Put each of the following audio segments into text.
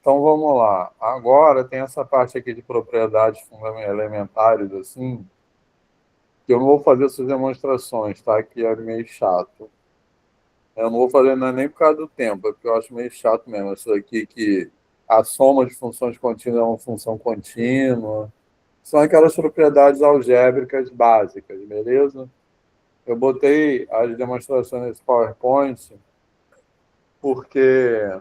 Então vamos lá. Agora tem essa parte aqui de propriedades elementares, assim, que eu não vou fazer essas demonstrações, tá? Que é meio chato. Eu não vou fazer nem por causa do tempo, é porque eu acho meio chato mesmo. Isso aqui que a soma de funções contínuas é uma função contínua. São aquelas propriedades algébricas básicas, beleza? Eu botei as demonstrações nesse PowerPoint porque,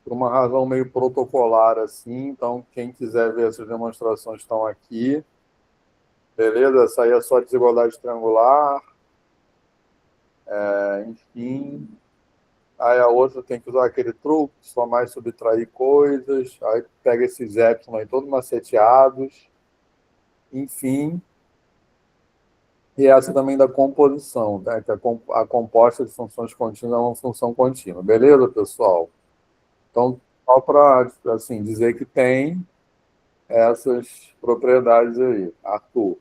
por uma razão meio protocolar assim, então quem quiser ver essas demonstrações estão aqui, beleza? Essa aí é só desigualdade triangular, enfim. Aí a outra tem que usar aquele truque, somar e subtrair coisas, aí pega esses épsilon aí todos maceteados, enfim. E essa também da composição, né? Que a composta de funções contínuas é uma função contínua. Beleza, pessoal? Então, só para assim, dizer que tem essas propriedades aí. Arthur.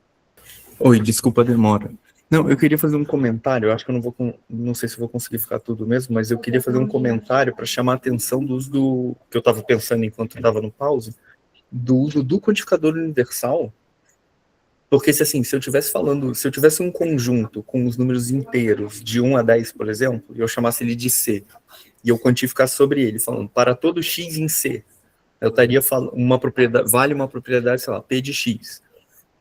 Oi, desculpa a demora. Não, eu queria fazer um comentário, eu acho que eu não sei se eu vou conseguir ficar tudo mesmo, mas eu queria fazer um comentário para chamar a atenção do uso que eu estava pensando enquanto estava no pause, do uso do quantificador universal, porque se eu tivesse um conjunto com os números inteiros de 1 a 10, por exemplo, e eu chamasse ele de C, e eu quantificasse sobre ele, falando, para todo x em C, eu estaria falando, vale uma propriedade, sei lá, P de x.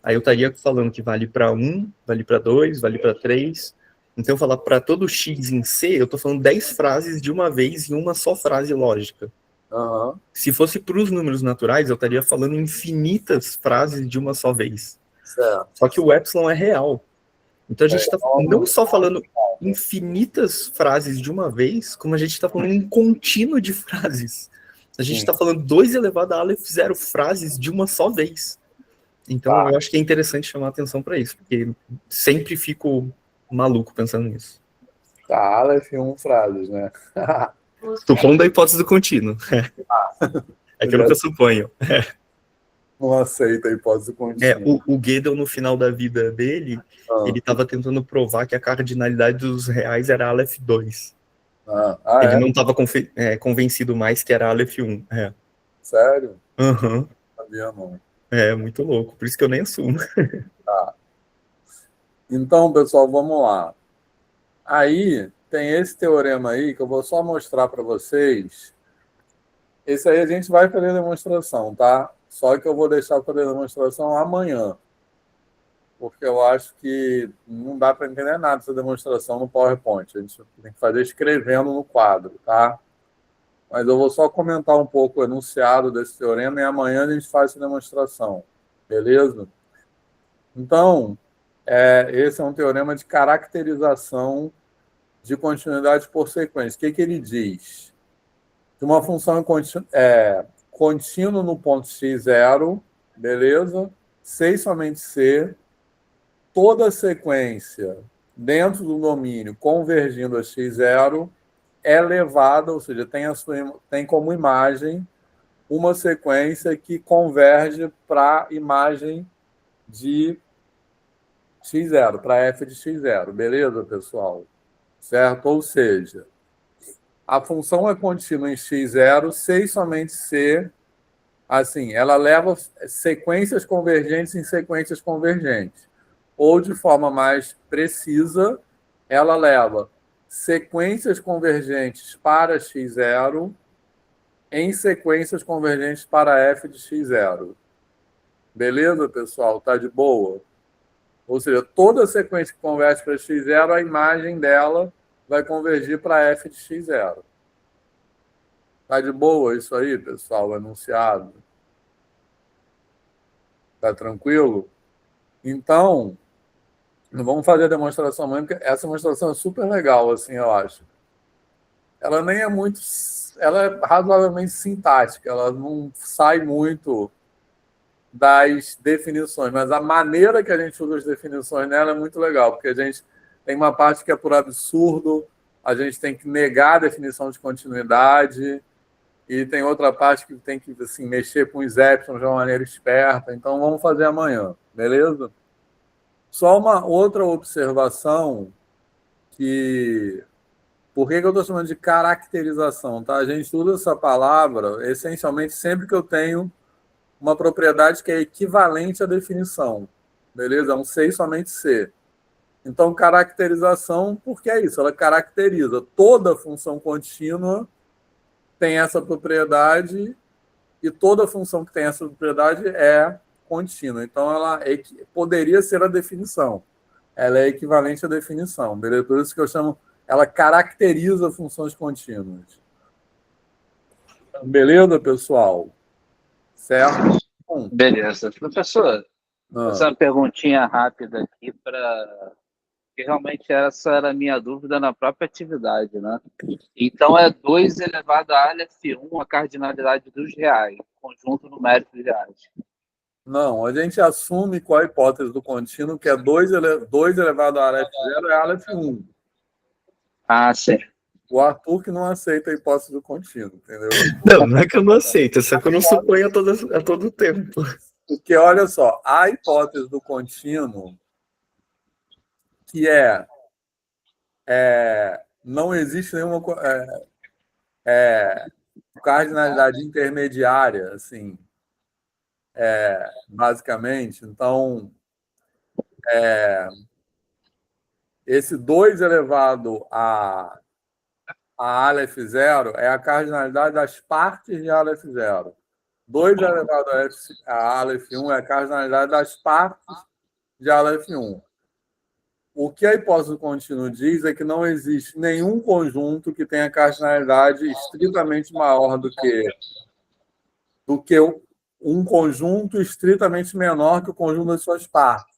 Aí eu estaria falando que vale para 1, vale para 2, vale para 3. Então, eu falar para todo x em C, eu estou falando 10 frases de uma vez em uma só frase lógica. Uhum. Se fosse para os números naturais, eu estaria falando infinitas frases de uma só vez. Certo. Só que o epsilon é real. Então, a gente está não só falando infinitas frases de uma vez, como a gente está falando um contínuo de frases. A gente está falando 2 elevado a Aleph 0 frases de uma só vez. Então, eu acho que é interessante chamar atenção para isso, porque sempre fico maluco pensando nisso. Tá, Aleph, 1 frases, né? Supondo a hipótese do contínuo. É aquilo que eu suponho. Não aceita a hipótese contínua. O Gödel, no final da vida dele, ele estava tentando provar que a cardinalidade dos reais era Aleph 2. Ele não estava convencido mais que era Aleph 1. Sério? Uhum. Sabia não. É, muito louco. Por isso que eu nem assumo. Tá. Então, pessoal, vamos lá. Aí tem esse teorema aí que eu vou só mostrar para vocês. Esse aí a gente vai fazer demonstração, tá? Só que eu vou deixar para fazer demonstração amanhã, porque eu acho que não dá para entender nada dessa demonstração no PowerPoint. A gente tem que fazer escrevendo no quadro, tá? Mas eu vou só comentar um pouco o enunciado desse teorema e amanhã a gente faz essa demonstração, beleza? Então, esse é um teorema de caracterização de continuidade por sequência. O que ele diz? Que uma função é contínua no ponto x0, beleza? C e somente C, toda sequência dentro do domínio convergindo a x0 é levada, ou seja, tem como imagem uma sequência que converge para a imagem de x0, para f de x0, beleza, pessoal? Certo? Ou seja, a função é contínua em x0, C e somente C, assim, ela leva sequências convergentes em sequências convergentes. Ou, de forma mais precisa, ela leva sequências convergentes para x0 em sequências convergentes para f de x0. Beleza, pessoal? Tá de boa? Ou seja, toda sequência que converge para x0, a imagem dela vai convergir para f de x0. Tá de boa isso aí, pessoal, enunciado? Tá tranquilo? Então, não vamos fazer a demonstração amanhã, porque essa demonstração é super legal, assim, eu acho. Ela nem é muito... Ela é razoavelmente sintática, ela não sai muito das definições, mas a maneira que a gente usa as definições nela é muito legal, porque a gente tem uma parte que é por absurdo, a gente tem que negar a definição de continuidade, e tem outra parte que tem que assim, mexer com os épsilons de uma maneira esperta. Então, vamos fazer amanhã, beleza? Só uma outra observação que Por que eu estou chamando de caracterização? Tá? A gente usa essa palavra essencialmente sempre que eu tenho uma propriedade que é equivalente à definição. Beleza? É um C e somente C. Então, caracterização, porque é isso, ela caracteriza. Toda função contínua tem essa propriedade e toda função que tem essa propriedade é contínua. Então, ela poderia ser a definição. Ela é equivalente à definição. Beleza? Por isso que eu chamo, ela caracteriza funções contínuas. Beleza, pessoal? Certo? Beleza. Professor, vou fazer uma perguntinha rápida aqui porque realmente essa era a minha dúvida na própria atividade, né? Então, é 2 elevado a F1 a cardinalidade dos reais, conjunto numérico de reais. Não, a gente assume qual a hipótese do contínuo, que é 2 elevado a Aleph0 é Aleph1. Ah, sim. O Arthur que não aceita a hipótese do contínuo, entendeu? Não é que eu não aceito, é só que eu não suponho a todo tempo. Porque, olha só, a hipótese do contínuo, que não existe nenhuma cardinalidade intermediária, assim, basicamente. Então, esse 2 elevado a Aleph0 é a cardinalidade das partes de Aleph0. 2 elevado a Aleph1 é a cardinalidade das partes de Aleph1. O que a hipótese do contínuo diz é que não existe nenhum conjunto que tenha cardinalidade estritamente maior do que um conjunto estritamente menor que o conjunto das suas partes.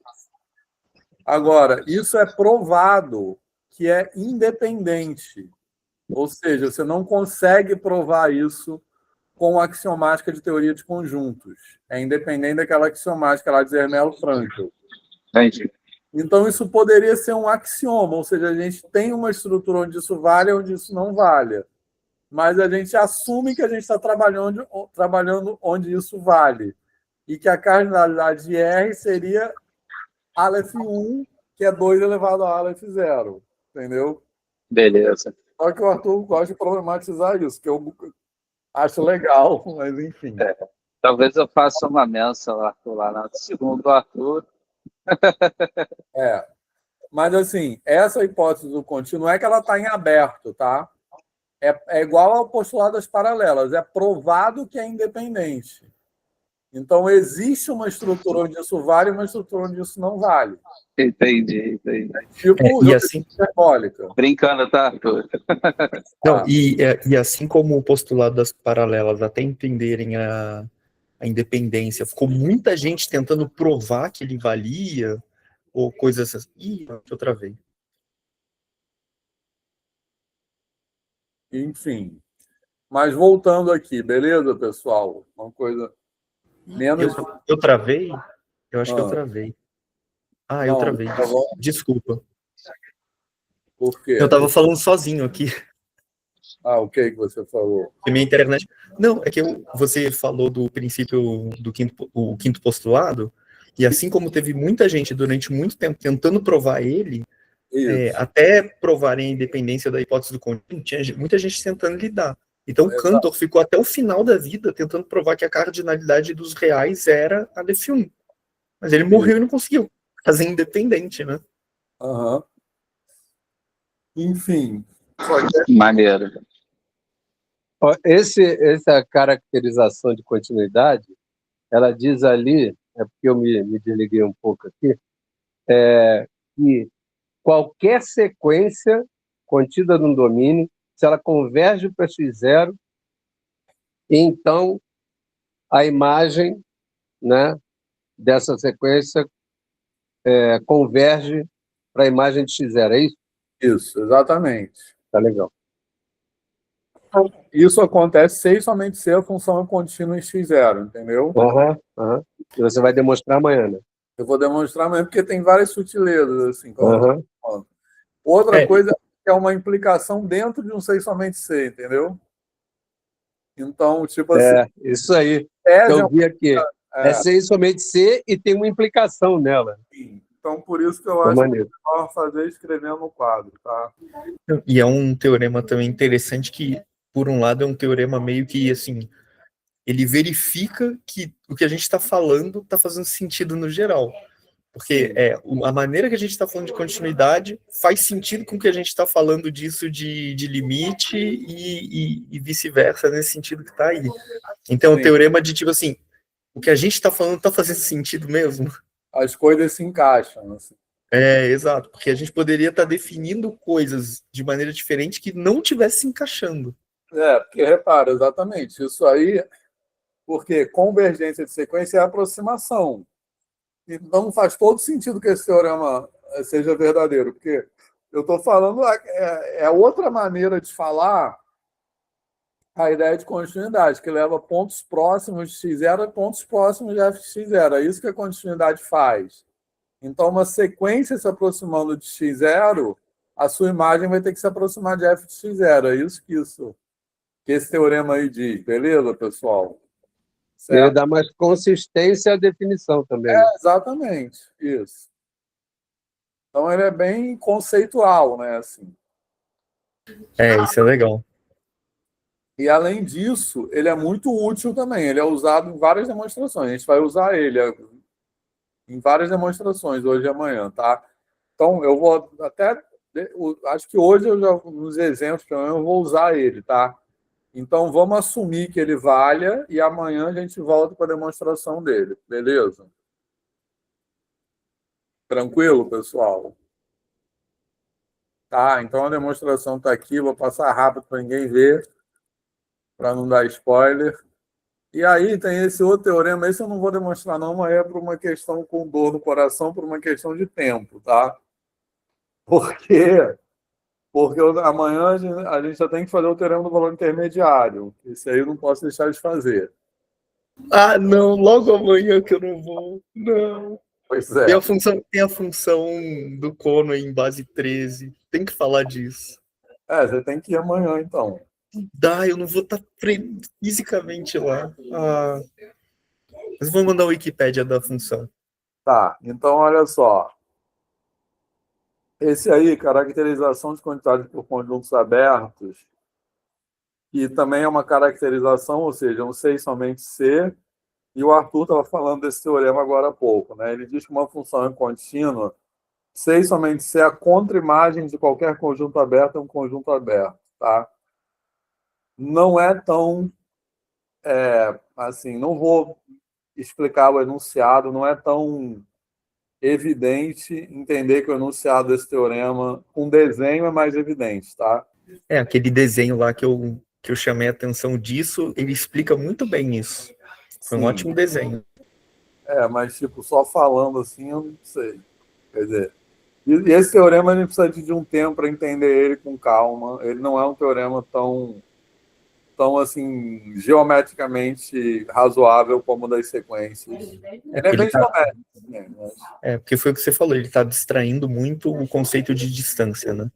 Agora, isso é provado que é independente. Ou seja, você não consegue provar isso com a axiomática de teoria de conjuntos. É independente daquela axiomática lá de Zermelo Fraenkel. Entendi. Então, isso poderia ser um axioma, ou seja, a gente tem uma estrutura onde isso vale e onde isso não vale. Mas a gente assume que a gente está trabalhando onde isso vale. E que a cardinalidade de R seria Aleph1, que é 2 elevado a Aleph0. Entendeu? Beleza. Só que o Arthur gosta de problematizar isso, que eu acho legal, mas enfim. Talvez eu faça uma menção, Arthur, lá no segundo Arthur. Mas, assim, essa hipótese do contínuo é que ela está em aberto, tá? É igual ao postulado das paralelas. É provado que é independente. Então, existe uma estrutura onde isso vale e uma estrutura onde isso não vale. Entendi. Tipo, e assim, hiperbólica. Brincando, tá, Arthur? não, e assim como o postulado das paralelas, até entenderem a independência, ficou muita gente tentando provar que ele valia, ou coisas assim. Ih, eu travei. Enfim. Mas voltando aqui, beleza, pessoal? Uma coisa menos... Eu travei? Eu acho que eu travei. Ah, eu travei. Desculpa. Por quê? Eu tava falando sozinho aqui. O que você falou? E minha internet... Não, é que você falou do princípio do quinto postulado, e assim como teve muita gente durante muito tempo tentando provar ele, até provarem a independência da hipótese do contínuo, tinha muita gente tentando lidar. Então, Cantor ficou até o final da vida tentando provar que a cardinalidade dos reais era a F1. Mas ele morreu e não conseguiu fazer independente, né? Enfim. Maneiro. Essa caracterização de continuidade, ela diz ali, é porque eu me desliguei um pouco aqui, que qualquer sequência contida num domínio, se ela converge para x0, então a imagem, né, dessa sequência converge para a imagem de x0, é isso? Isso, exatamente. Tá legal. Isso acontece se somente se a função é contínua em x0, entendeu? E você vai demonstrar amanhã, né? Eu vou demonstrar amanhã, porque tem várias sutilezas, assim. Outra coisa é uma implicação dentro de um C somente C, entendeu? Então, tipo assim... isso aí. Eu vi aqui. É C somente C e tem uma implicação nela. Sim. Então, por isso que eu acho que é melhor fazer escrevendo no quadro, tá? E é um teorema também interessante que, por um lado, é um teorema meio que, assim, ele verifica que o que a gente está falando está fazendo sentido no geral. Porque a maneira que a gente está falando de continuidade faz sentido com o que a gente está falando disso de limite e vice-versa, nesse sentido que está aí. Então, o teorema de, tipo assim, o que a gente está falando está fazendo sentido mesmo. As coisas se encaixam. Assim. Exato, porque a gente poderia estar definindo coisas de maneira diferente que não estivesse se encaixando. Porque repara, exatamente, isso aí, porque convergência de sequência é aproximação. Então faz todo sentido que esse teorema seja verdadeiro, porque eu estou falando, outra maneira de falar a ideia de continuidade, que leva pontos próximos de x0 a pontos próximos de f de x0. É isso que a continuidade faz. Então, uma sequência se aproximando de x0, a sua imagem vai ter que se aproximar de f de x0. É isso que esse teorema aí diz. Beleza, pessoal? Certo? Ele dá mais consistência à definição também. Exatamente. Isso. Então, ele é bem conceitual, né? Assim. Isso é legal. E, além disso, ele é muito útil também. Ele é usado em várias demonstrações. A gente vai usar ele em várias demonstrações, hoje e amanhã, tá? Então, eu vou até... Acho que hoje, nos exemplos, pelo menos, eu vou usar ele, tá? Então, vamos assumir que ele valha e amanhã a gente volta para a demonstração dele, beleza? Tranquilo, pessoal? Tá, então a demonstração está aqui, vou passar rápido para ninguém ver, para não dar spoiler. E aí tem esse outro teorema, esse eu não vou demonstrar não, mas é por uma questão com dor no coração, por uma questão de tempo, tá? Por quê? Porque amanhã a gente já tem que fazer o teorema do valor intermediário. Esse aí eu não posso deixar de fazer. Ah, não, logo amanhã que eu não vou. Não. Pois é. Tem a função do cono em base 13. Tem que falar disso. Você tem que ir amanhã, então. Eu não vou estar fisicamente lá. Mas vou mandar a Wikipédia da função. Tá, então olha só. Esse aí, caracterização de quantidade por conjuntos abertos, que também é uma caracterização, ou seja, um C somente C, e o Arthur estava falando desse teorema agora há pouco, né? Ele diz que uma função é contínua, C somente C é a contra-imagem de qualquer conjunto aberto é um conjunto aberto, tá? Não é tão, assim, não vou explicar o enunciado, não é tão evidente entender que o enunciado desse teorema, com desenho, é mais evidente, tá? Aquele desenho lá que eu chamei a atenção disso, ele explica muito bem isso. Foi um ótimo desenho. Mas, tipo, só falando assim, eu não sei. Quer dizer, e esse teorema a gente precisa de um tempo para entender ele com calma. Ele não é um teorema tão assim, geometricamente razoável como o das sequências. Ele é bem geométrico. Né? Porque foi o que você falou, ele está distraindo muito o conceito de distância, né?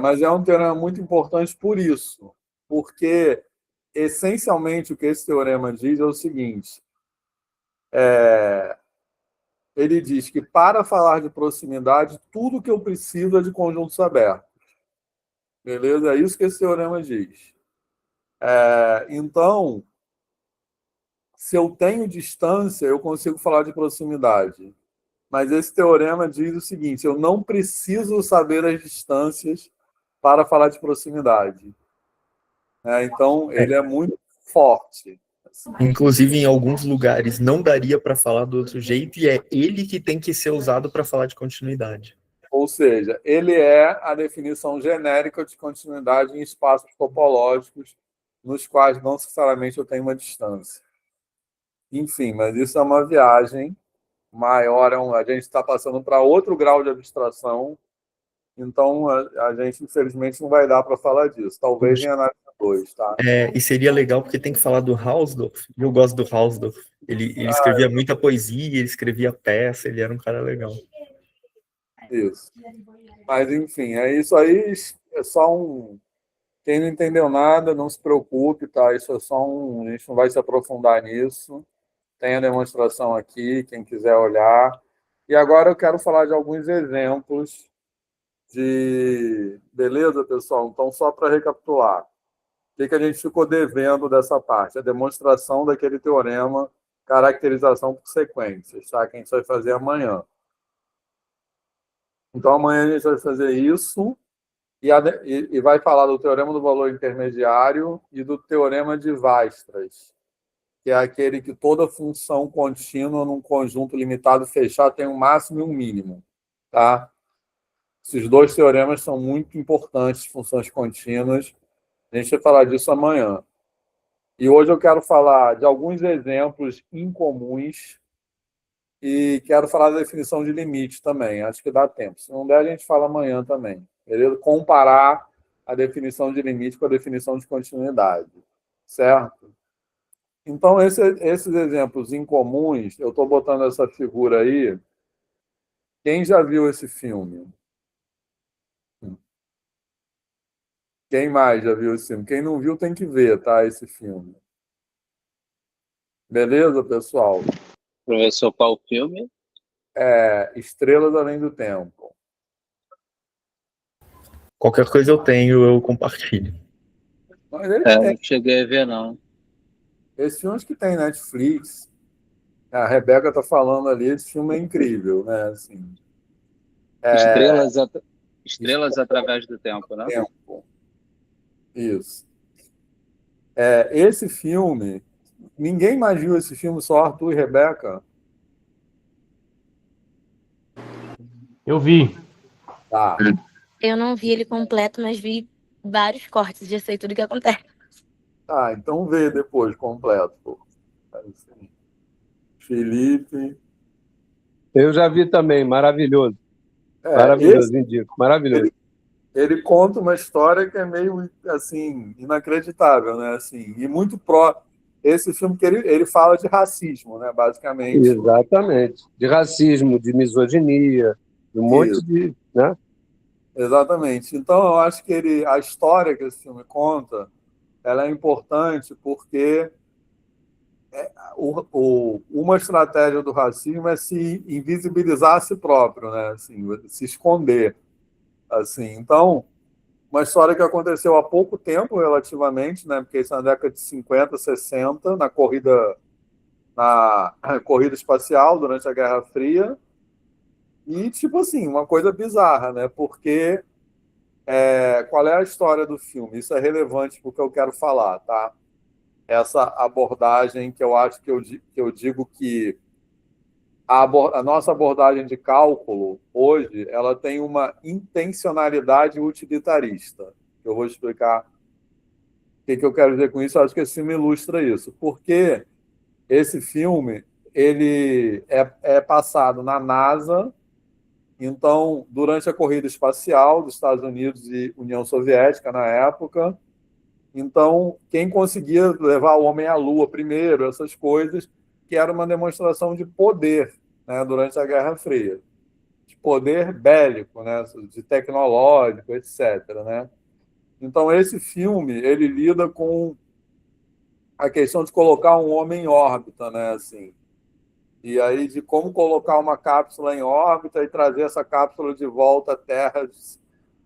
Mas é um teorema muito importante por isso. Porque, essencialmente, o que esse teorema diz é o seguinte. Ele diz que, para falar de proximidade, tudo que eu preciso é de conjuntos abertos. Beleza? É isso que esse teorema diz. Então, se eu tenho distância, eu consigo falar de proximidade. Mas esse teorema diz o seguinte, eu não preciso saber as distâncias para falar de proximidade. Então, ele é muito forte. Inclusive, em alguns lugares, não daria para falar do outro jeito, e é ele que tem que ser usado para falar de continuidade. Ou seja, ele é a definição genérica de continuidade em espaços topológicos nos quais não necessariamente eu tenho uma distância. Enfim, mas isso é uma viagem maior, a gente está passando para outro grau de abstração, então a gente, infelizmente, não vai dar para falar disso. Talvez em análise 2, tá? E seria legal porque tem que falar do Hausdorff, e eu gosto do Hausdorff. Ele escrevia muita poesia, ele escrevia peça, ele era um cara legal. Isso. Mas, enfim, isso aí é só um... Quem não entendeu nada, não se preocupe, tá? Isso é só a gente não vai se aprofundar nisso. Tem a demonstração aqui, quem quiser olhar. E agora eu quero falar de alguns exemplos de... Beleza, pessoal? Então, só para recapitular. O que a gente ficou devendo dessa parte? A demonstração daquele teorema, caracterização por sequências, tá? Que a gente vai fazer amanhã. Então, amanhã a gente vai fazer isso e vai falar do teorema do valor intermediário e do teorema de Weierstrass, que é aquele que toda função contínua num conjunto limitado fechado tem um máximo e um mínimo. Tá? Esses dois teoremas são muito importantes, funções contínuas. A gente vai falar disso amanhã. E hoje eu quero falar de alguns exemplos incomuns e quero falar da definição de limite também. Acho que dá tempo. Se não der, a gente fala amanhã também. Beleza? Comparar a definição de limite com a definição de continuidade. Certo? Então, esses exemplos incomuns, eu estou botando essa figura aí. Quem já viu esse filme? Quem mais já viu esse filme? Quem não viu tem que ver, tá? Esse filme. Beleza, pessoal? Professor, qual filme? Estrelas Além do Tempo. Qualquer coisa eu compartilho. Mas ele Não cheguei a ver, não. Esse filme acho que tem Netflix. A Rebeca está falando ali, esse filme é incrível, né? Assim, Estrelas através do tempo, né? Tempo. Isso. Esse filme, ninguém mais viu esse filme, só Arthur e Rebeca? Eu vi. Tá. Eu não vi ele completo, mas vi vários cortes, já sei tudo o que acontece. Tá, então vê depois completo. Assim, Felipe. Eu já vi também, maravilhoso. Maravilhoso, indico. Maravilhoso. Ele conta uma história que é meio assim inacreditável, né? Assim, e muito esse filme que ele fala de racismo, né? Basicamente. Exatamente. De racismo, de misoginia, de um monte de, né? Exatamente. Então eu acho que a história que esse filme conta, ela é importante porque uma estratégia do racismo é se invisibilizar a si próprio, né? Assim, se esconder. Assim, então, uma história que aconteceu há pouco tempo, relativamente, né? Porque isso é na década de 50, 60, na corrida espacial durante a Guerra Fria. E, tipo assim, uma coisa bizarra, né? Porque qual é a história do filme? Isso é relevante porque eu quero falar, tá? Essa abordagem que eu acho que eu digo que a nossa abordagem de cálculo, hoje, ela tem uma intencionalidade utilitarista. Eu vou explicar o que eu quero dizer com isso. Eu acho que esse filme ilustra isso. Porque esse filme ele é passado na NASA, então, durante a corrida espacial dos Estados Unidos e União Soviética, na época. Então, quem conseguia levar o homem à Lua primeiro, essas coisas, que era uma demonstração de poder, né, durante a Guerra Fria. De poder bélico, né, de tecnológico, etc. Né? Então, esse filme ele lida com a questão de colocar um homem em órbita, né, assim. E aí de como colocar uma cápsula em órbita e trazer essa cápsula de volta à Terra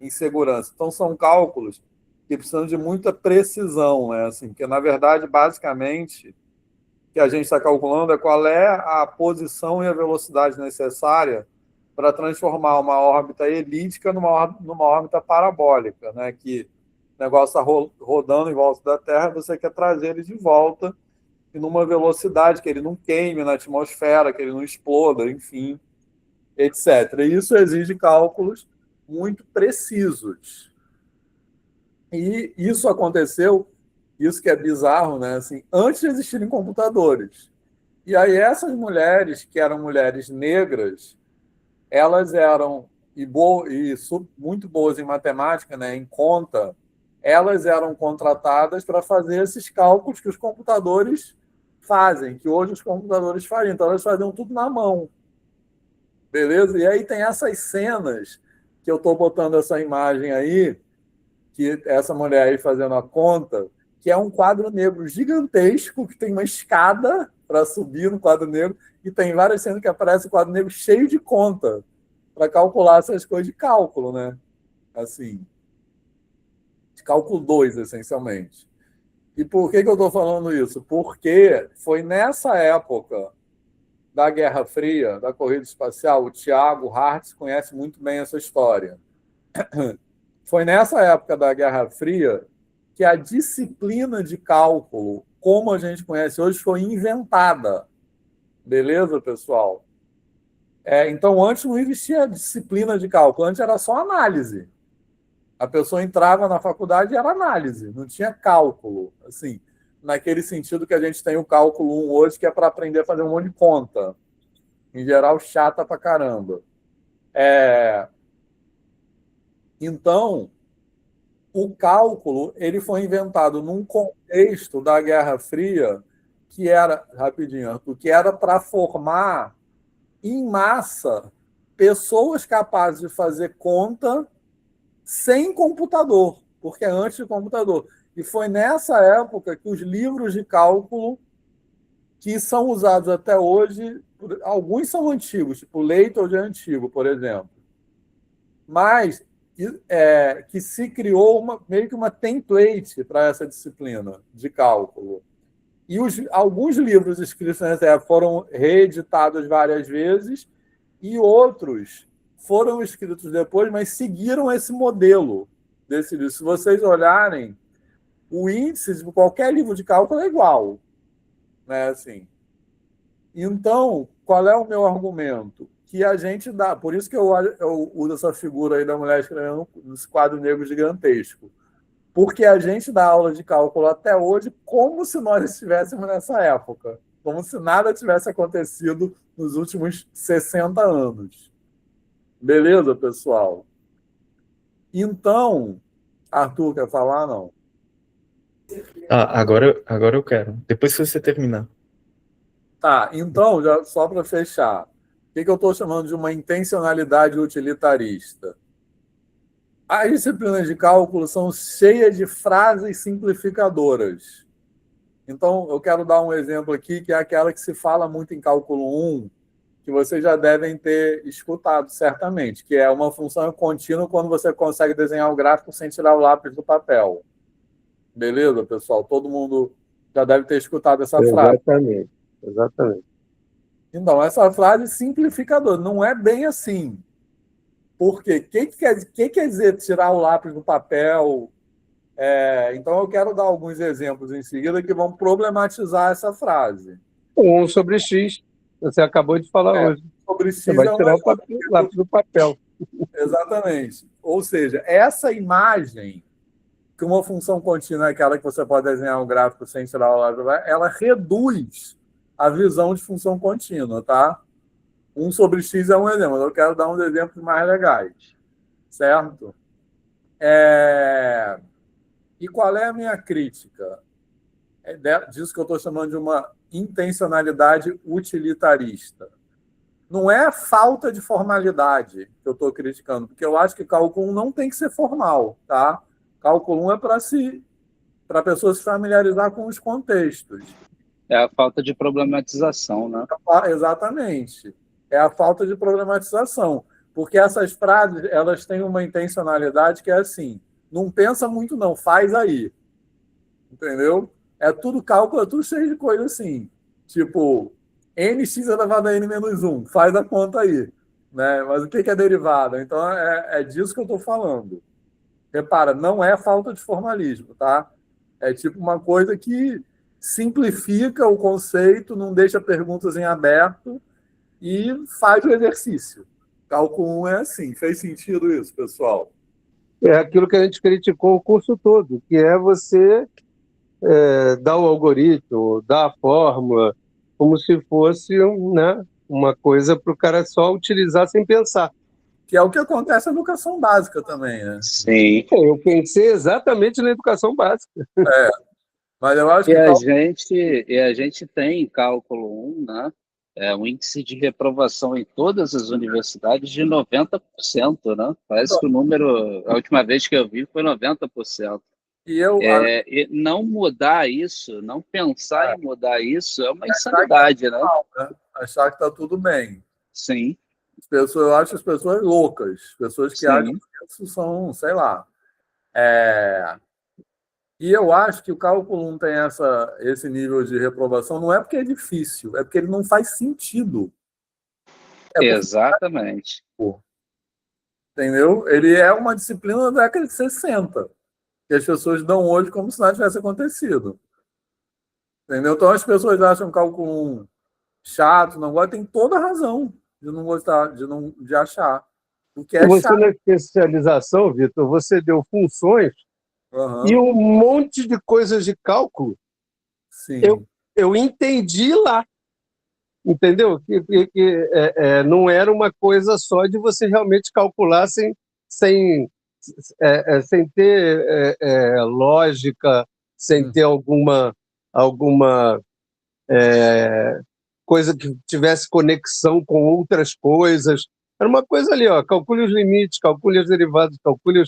em segurança. Então, são cálculos que precisam de muita precisão, né? Assim, porque, na verdade, basicamente, o que a gente está calculando é qual é a posição e a velocidade necessária para transformar uma órbita elíptica numa órbita parabólica, né? Que o negócio está rodando em volta da Terra, você quer trazer ele de volta e numa velocidade que ele não queime na atmosfera, que ele não exploda, enfim, etc. E isso exige cálculos muito precisos. E isso aconteceu, isso que é bizarro, né? Assim, antes de existirem computadores. E aí essas mulheres, que eram mulheres negras, elas eram muito boas em matemática, né? Em conta, elas eram contratadas para fazer esses cálculos que os computadores fazem, que hoje os computadores fazem. Então, elas faziam tudo na mão. Beleza? E aí tem essas cenas que eu estou botando essa imagem aí, que essa mulher aí fazendo a conta, que é um quadro negro gigantesco, que tem uma escada para subir no quadro negro, e tem várias cenas que aparece o quadro negro cheio de conta para calcular essas coisas de cálculo, né? Assim, de cálculo 2, essencialmente. E por que eu estou falando isso? Porque foi nessa época da Guerra Fria, da corrida espacial, o Tiago Hartz conhece muito bem essa história. Foi nessa época da Guerra Fria que a disciplina de cálculo, como a gente conhece hoje, foi inventada. Beleza, pessoal? Então, antes não existia disciplina de cálculo, antes era só análise. A pessoa entrava na faculdade e era análise, não tinha cálculo. Assim, naquele sentido que a gente tem o cálculo 1 hoje, que é para aprender a fazer um monte de conta. Em geral, chata pra caramba. Então, o cálculo ele foi inventado num contexto da Guerra Fria que era, rapidinho, Arthur, que era para formar em massa pessoas capazes de fazer conta sem computador, porque é antes do computador. E foi nessa época que os livros de cálculo que são usados até hoje, alguns são antigos, tipo Leitold é antigo, por exemplo, mas que se criou meio que uma template para essa disciplina de cálculo. E alguns livros escritos nessa época foram reeditados várias vezes e outros foram escritos depois, mas seguiram esse modelo desse livro. Se vocês olharem, o índice de qualquer livro de cálculo é igual, né? Assim. Então, qual é o meu argumento? Que a gente dá... Por isso que eu uso essa figura aí da mulher escrevendo nesse quadro negro gigantesco. Porque a gente dá aula de cálculo até hoje como se nós estivéssemos nessa época. Como se nada tivesse acontecido nos últimos 60 anos. Beleza, pessoal? Então, Arthur, quer falar? Não. Agora eu quero. Depois que você terminar. Tá, então, já, só para fechar, o que eu estou chamando de uma intencionalidade utilitarista? As disciplinas de cálculo são cheias de frases simplificadoras. Então, eu quero dar um exemplo aqui, que é aquela que se fala muito em cálculo 1, que vocês já devem ter escutado certamente, que é uma função contínua quando você consegue desenhar o gráfico sem tirar o lápis do papel. Beleza, pessoal? Todo mundo já deve ter escutado essa frase. Exatamente. Então, essa frase simplificadora não é bem assim. Por quê? O que quer dizer tirar o lápis do papel? Então, eu quero dar alguns exemplos em seguida que vão problematizar essa frase. 1 sobre X, você acabou de falar hoje. Sobre X você vai tirar o lápis do papel. Exatamente. Ou seja, essa imagem, que uma função contínua é aquela que você pode desenhar um gráfico sem tirar o lápis do papel, ela reduz a visão de função contínua, tá? 1 sobre X é um exemplo, mas eu quero dar uns exemplos mais legais, certo? E qual é a minha crítica? Disso que eu estou chamando de uma intencionalidade utilitarista. Não é a falta de formalidade que eu estou criticando, porque eu acho que cálculo 1 não tem que ser formal, tá? Cálculo 1 é para a pessoa se familiarizar com os contextos. É a falta de problematização, né? Exatamente. É a falta de problematização. Porque essas frases, elas têm uma intencionalidade que é assim, não pensa muito não, faz aí. Entendeu? É tudo cálculo, é tudo cheio de coisa assim. Tipo, nx elevado a n menos 1, faz a conta aí. Né? Mas o que é derivada? Então, é disso que eu estou falando. Repara, não é falta de formalismo, tá? É tipo uma coisa que simplifica o conceito, não deixa perguntas em aberto e faz o exercício. Cálculo 1 é assim. Fez sentido isso, pessoal? É aquilo que a gente criticou o curso todo, que é você dar o algoritmo, dar a fórmula, como se fosse uma coisa para o cara só utilizar sem pensar. Que é o que acontece na educação básica também, né? Sim. Eu pensei exatamente na educação básica. Mas eu acho E que... a gente tem cálculo 1, né? Um índice de reprovação em todas as universidades de 90%, né? Parece que o número, a última vez que eu vi, foi 90%. E eu E não mudar isso, não pensar em mudar isso, é uma insanidade, né? achar que está tudo bem. Sim, Eu acho as pessoas loucas, pessoas que acham sim, que isso são, sei lá. E eu acho que o cálculo 1 tem esse nível de reprovação, não é porque é difícil, é porque ele não faz sentido. É porque, exatamente. entendeu? Ele é uma disciplina da década de 60, que as pessoas dão hoje como se nada tivesse acontecido. Entendeu? Então as pessoas acham cálculo 1 chato, não gosta, tem toda a razão de não gostar, de achar. Porque é Você, chato. na especialização, Vitor, você deu funções e Uhum, um monte de coisas de cálculo sim. eu entendi lá, entendeu? Não era uma coisa só de você realmente calcular sem, sem ter lógica, sem ter alguma coisa que tivesse conexão com outras coisas. Era uma coisa ali, ó, calcule os limites, calcule as derivadas, calcule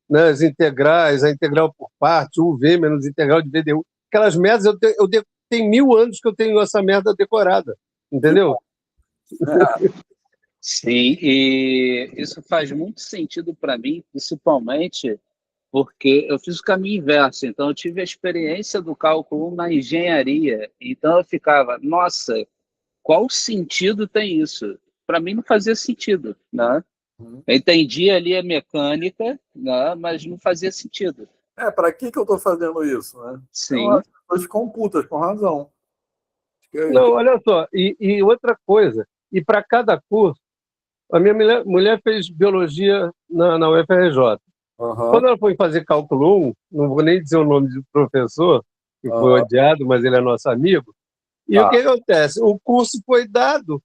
né, as integrais, a integral por parte, UV menos integral de VDU. Aquelas merdas, tem 1000 anos que eu tenho essa merda decorada, Que entendeu? bom. É, Sim, e isso faz muito sentido para mim, principalmente porque eu fiz o caminho inverso. Então, eu tive a experiência do cálculo 1 na engenharia. Então, eu ficava, nossa, qual sentido tem isso? Para mim, não fazia sentido, né? Eu entendi ali a mecânica, né? Mas não fazia sentido. para que eu estou fazendo isso, né? Então, Sim, as pessoas ficam putas, com razão. Não, olha só, e outra coisa, e para cada curso, a minha mulher fez biologia na UFRJ. Aham, Quando ela foi fazer cálculo 1, não vou nem dizer o nome do professor, que foi aham, odiado, mas ele é nosso amigo, e o tá, que acontece? O curso foi dado,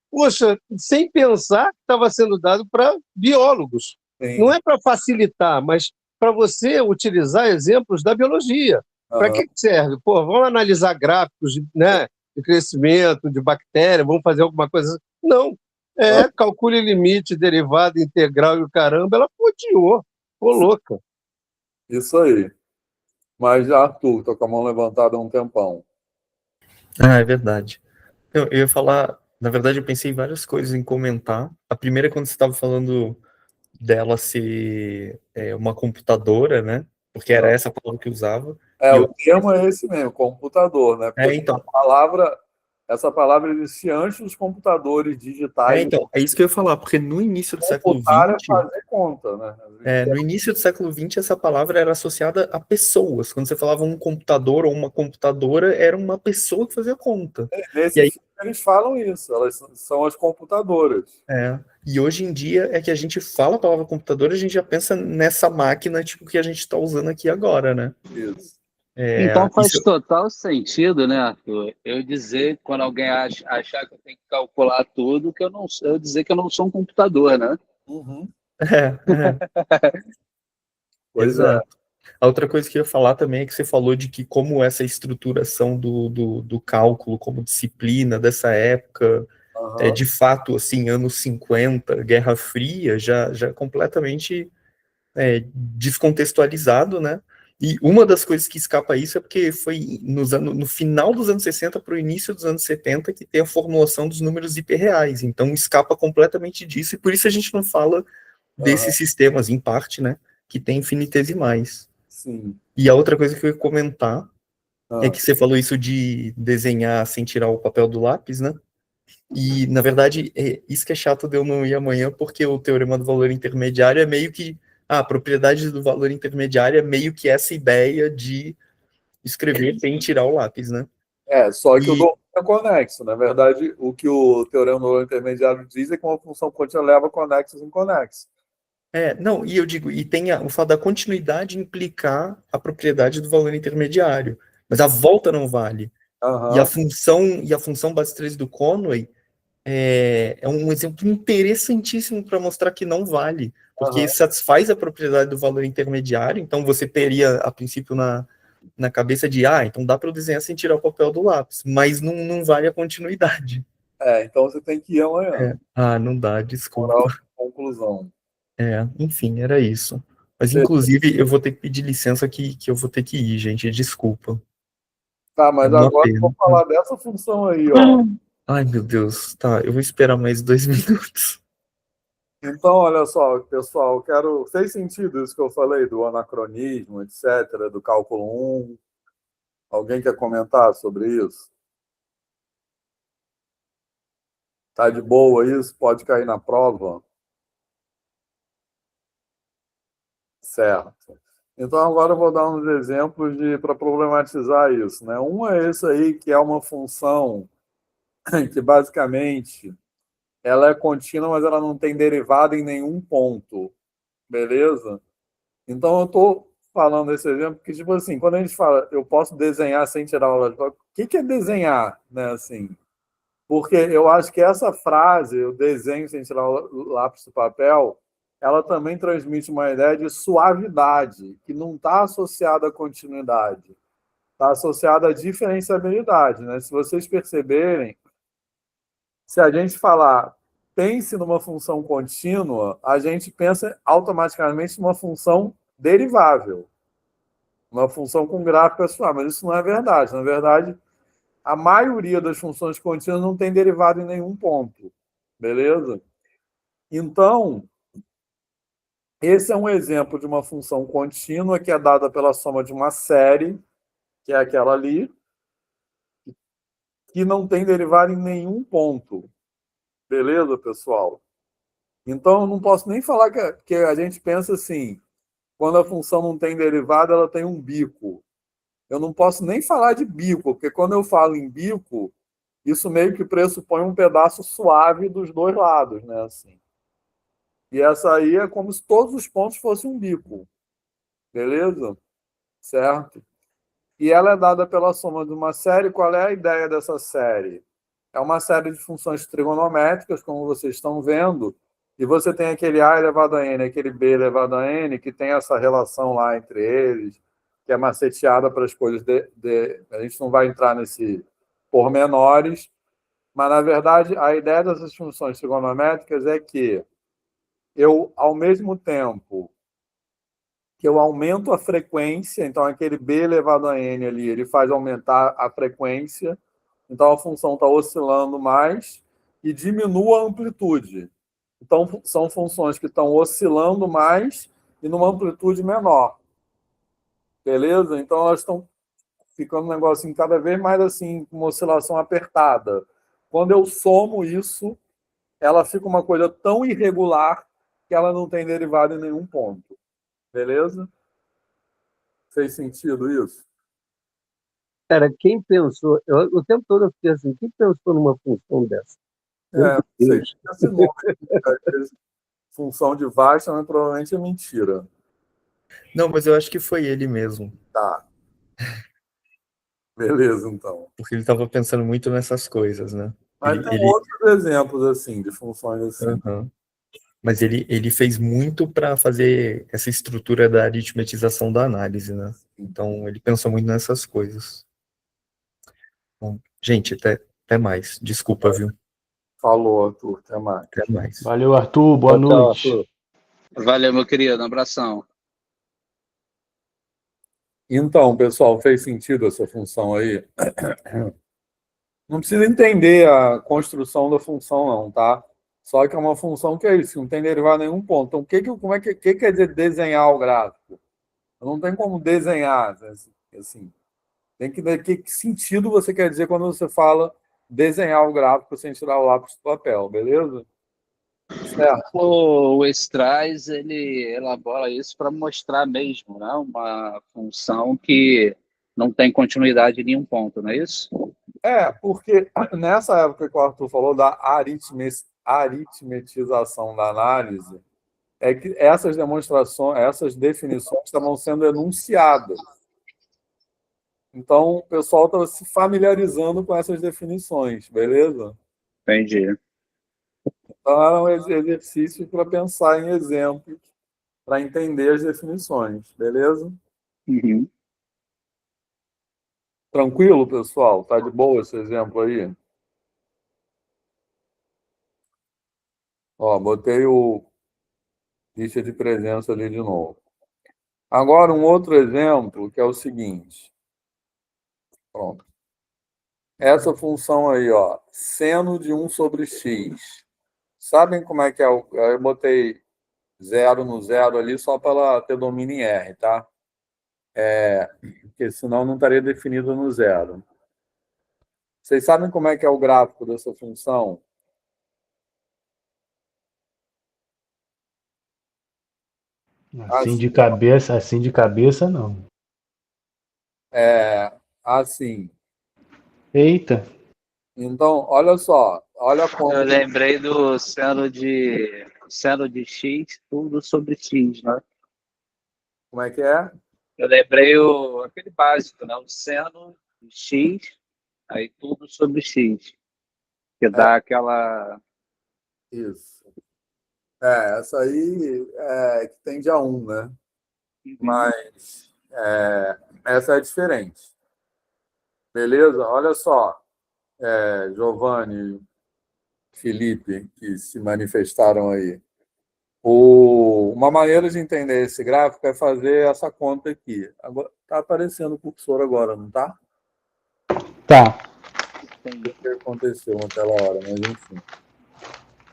poxa, sem pensar que estava sendo dado para biólogos. Não sim, é para facilitar, mas para você utilizar exemplos da biologia. Para aham, que serve? Pô, vamos analisar gráficos né, de crescimento, de bactéria, vamos fazer alguma coisa. Não. aham, Calcule limite, derivada, integral e o caramba. Ela odiou, ficou louca. isso aí. Mas, Arthur, tô com a mão levantada há um tempão. Ah, é verdade. Eu ia falar, na verdade, eu pensei em várias coisas em comentar. A primeira é quando você estava falando dela ser uma computadora, né? Porque era essa a palavra que eu usava. E O eu, termo é esse mesmo, computador, né? Porque então, essa palavra existia antes dos computadores digitais. é isso que eu ia falar, porque no início do século Computar é XX, fazer conta, né? no início do século XX, essa palavra era associada a pessoas. Quando você falava um computador ou uma computadora, era uma pessoa que fazia conta. E Nesse aí, filme eles falam isso, elas são as computadoras. e hoje em dia é que a gente fala a palavra computador, a gente já pensa nessa máquina, tipo, que a gente está usando aqui agora, né? Isso. então Isso, faz total sentido, né, Arthur? Eu dizer, quando alguém achar que eu tenho que calcular tudo, que eu dizer que eu não sou um computador, né? Uhum. é, Pois é. exato. A outra coisa que eu ia falar também é que você falou de que como essa estruturação do cálculo como disciplina dessa época, Aham. de fato, assim, anos 50, Guerra Fria, já completamente descontextualizado, né? E uma das coisas que escapa a isso é porque foi no final dos anos 60 para o início dos anos 70 que tem a formulação dos números hiperreais. Então escapa completamente disso, e por isso a gente não fala Aham. desses sistemas, em parte, né? Que tem infinitesimais. Sim. E a outra coisa que eu ia comentar é Ah. que você falou isso de desenhar sem tirar o papel do lápis, né? E, na verdade, isso que é chato de eu não ir amanhã, porque o teorema do valor intermediário é meio que. A propriedade do valor intermediário é meio que essa ideia de escrever sem tirar o lápis, né? Só que o E, domínio é conexo. Na verdade, o que o teorema do valor intermediário diz é que uma função contínua leva conexos inconexos. não, e eu digo, e tem o fato da continuidade implicar a propriedade do valor intermediário, mas a volta não vale. Aham. E a função base 3 do Conway é um exemplo interessantíssimo para mostrar que não vale, porque Aham. satisfaz a propriedade do valor intermediário, então você teria, a princípio, na cabeça de, então dá para eu desenhar sem tirar o papel do lápis, mas não vale a continuidade. Então você tem que ir amanhã. Não dá, desculpa. Moral, conclusão. Enfim, era isso. Mas, inclusive, eu vou ter que pedir licença que eu vou ter que ir, gente. Desculpa. Tá, É mas uma agora eu vou pena. falar dessa função aí, ó. Ai, meu Deus. Tá, eu vou esperar mais 2 minutos. Então, olha só, pessoal, quero. Fez sentido isso que eu falei do anacronismo, etc., do cálculo 1? Alguém quer comentar sobre isso? Tá de boa isso? Pode cair na prova? Certo. Então, agora eu vou dar uns exemplos para problematizar isso, né? Um é esse aí, que é uma função que, basicamente, ela é contínua, mas ela não tem derivada em nenhum ponto, beleza? Então, eu estou falando esse exemplo porque, tipo assim, quando a gente fala eu posso desenhar sem tirar o lápis, o que é desenhar, né? Assim, porque eu acho que essa frase, eu desenho sem tirar o lápis do papel, ela também transmite uma ideia de suavidade, que não está associada à continuidade, está associada à diferenciabilidade, né? Se vocês perceberem, se a gente falar pense numa função contínua, a gente pensa automaticamente numa função derivável, uma função com gráfico pessoal, mas isso não é verdade. Na verdade, a maioria das funções contínuas não tem derivado em nenhum ponto, beleza? Então, esse é um exemplo de uma função contínua que é dada pela soma de uma série, que é aquela ali, que não tem derivado em nenhum ponto, beleza, pessoal? Então, eu não posso nem falar que a gente pensa assim, quando a função não tem derivada, ela tem um bico. Eu não posso nem falar de bico, porque quando eu falo em bico, isso meio que pressupõe um pedaço suave dos dois lados, né? Assim. E essa aí é como se todos os pontos fossem um bico, beleza? Certo? E ela é dada pela soma de uma série. Qual é a ideia dessa série? É uma série de funções trigonométricas, como vocês estão vendo, e você tem aquele a elevado a n, aquele b elevado a n, que tem essa relação lá entre eles, que é maceteada para as coisas a gente não vai entrar nesse pormenores, mas, na verdade, a ideia dessas funções trigonométricas é que eu, ao mesmo tempo que eu aumento a frequência, então aquele b elevado a n ali, ele faz aumentar a frequência, então a função está oscilando mais e diminua a amplitude. Então, são funções que estão oscilando mais e numa amplitude menor. Beleza? Então, elas estão ficando um negocinho cada vez mais assim, com uma oscilação apertada. Quando eu somo isso, ela fica uma coisa tão irregular que ela não tem derivado em nenhum ponto. Beleza? Fez sentido isso? Cara, quem pensou, o tempo todo eu fiquei assim, quem pensou numa função dessa? Meu Sei Deus. que esse nome, função de Weissman, mas provavelmente é mentira. Não, mas eu acho que foi ele mesmo. Tá. Beleza, então. Porque ele estava pensando muito nessas coisas, né? Mas tem outros exemplos assim, de funções assim. Aham. Mas ele fez muito para fazer essa estrutura da aritmetização da análise, né? Então, ele pensou muito nessas coisas. Bom, gente, até mais. Desculpa, viu? Falou, Arthur. Até mais. Até mais. Valeu, Arthur. Boa Tchau, tchau, noite. Arthur. Valeu, meu querido. Um abração. Então, pessoal, fez sentido essa função aí? Não precisa entender a construção da função, não, tá? Só que é uma função que é isso, não tem derivado nenhum ponto. Então, como é que quer dizer desenhar o gráfico? Não tem como desenhar, assim. Tem que ver que sentido você quer dizer quando você fala desenhar o gráfico sem tirar o lápis do papel, beleza? Certo. O Strass, ele elabora isso para mostrar mesmo, né? Uma função que não tem continuidade em nenhum ponto, não é isso? Porque nessa época que o Arthur falou da aritmetização da análise, é que essas demonstrações, essas definições estavam sendo enunciadas. Então, o pessoal estava se familiarizando com essas definições, beleza? Entendi. Então, era um exercício para pensar em exemplos, para entender as definições, beleza? Uhum. Tranquilo, pessoal? Tá de boa esse exemplo aí? Ó, botei o lista de presença ali de novo. Agora, um outro exemplo, que é o seguinte. Pronto. Essa função aí, ó, seno de 1 sobre x. Sabem como é que é? Eu botei 0 no 0 ali só para ela ter domínio em R, tá? Porque senão não estaria definido no 0. Vocês sabem como é que é o gráfico dessa função? Assim de cabeça, não. Assim. Eita, Então, olha só. Olha como. Eu lembrei do seno de x, tudo sobre x, né? Como é que é? Eu lembrei aquele básico, né? O seno de x, aí tudo sobre x, que dá aquela... Isso. Essa aí que tende a 1, né? Mas essa é diferente. Beleza? Olha só, Giovanni, Felipe, que se manifestaram aí. Uma maneira de entender esse gráfico é fazer essa conta aqui. Está aparecendo o cursor agora, não está? tá. O que aconteceu naquela hora, mas enfim.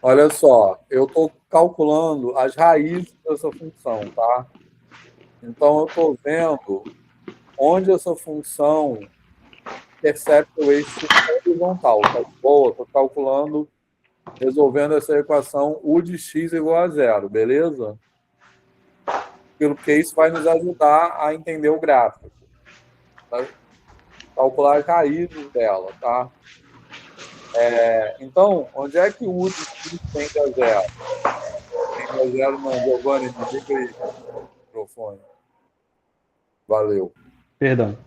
Olha só, eu estou calculando as raízes dessa função, tá? Então, eu estou vendo onde essa função percebe o eixo horizontal. Tá boa, estou calculando, resolvendo essa equação U de x igual a 0, beleza? Porque isso vai nos ajudar a entender o gráfico. Tá? Calcular as raízes dela, tá? Então, onde é que o U de x tende a 0? Tende a 0 não, Giovanni, desliga aí o microfone. Valeu. Perdão.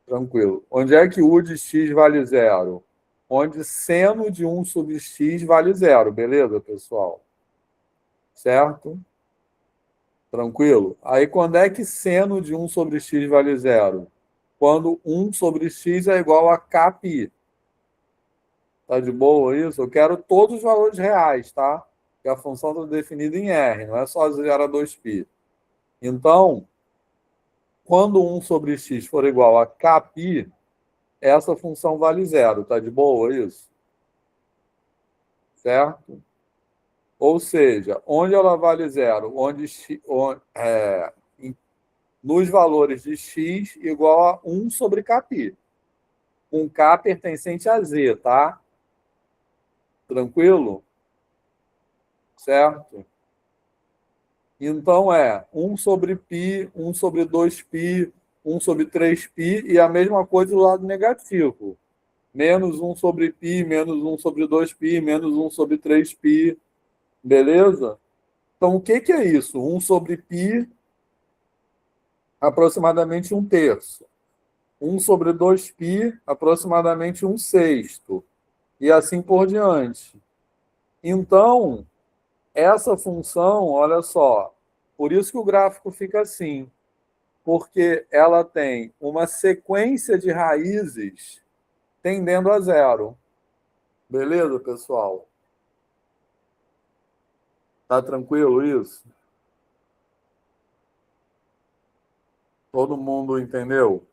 Tranquilo. Onde é que U de x vale 0? Onde seno de 1 sobre x vale 0. Beleza, pessoal? Certo? Tranquilo? Aí, quando é que seno de 1 sobre x vale 0? Quando 1 sobre x é igual a kπ. Tá de boa isso? Eu quero todos os valores reais, tá? Porque a função está definida em R, não é só 0 a 2π. Então, quando 1 sobre x for igual a kπ, essa função vale 0. Tá de boa isso? Certo? Ou seja, onde ela vale 0? Nos valores de x igual a 1 sobre kπ. Com k pertencente a z, tá? Tranquilo? Certo? Então, 1 sobre π, 1 sobre 2π, 1 sobre 3π e a mesma coisa do lado negativo. Menos 1 sobre π, menos 1 sobre 2π, menos 1 sobre 3π. Beleza? Então, o que é isso? 1 sobre π, aproximadamente 1/3. 1 sobre 2π, aproximadamente 1/6. E assim por diante. Então, essa função, olha só, por isso que o gráfico fica assim, porque ela tem uma sequência de raízes tendendo a 0. Beleza, pessoal? Tá tranquilo isso? Todo mundo entendeu?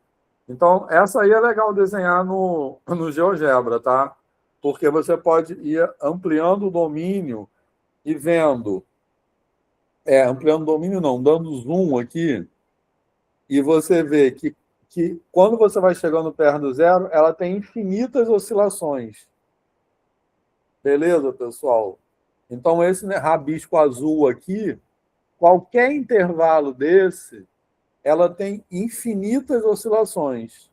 Então, essa aí é legal desenhar no GeoGebra, tá? Porque você pode ir ampliando o domínio e vendo. Ampliando o domínio não, dando zoom aqui, e você vê que quando você vai chegando perto do 0, ela tem infinitas oscilações. Beleza, pessoal? Então, esse rabisco azul aqui, qualquer intervalo desse, ela tem infinitas oscilações,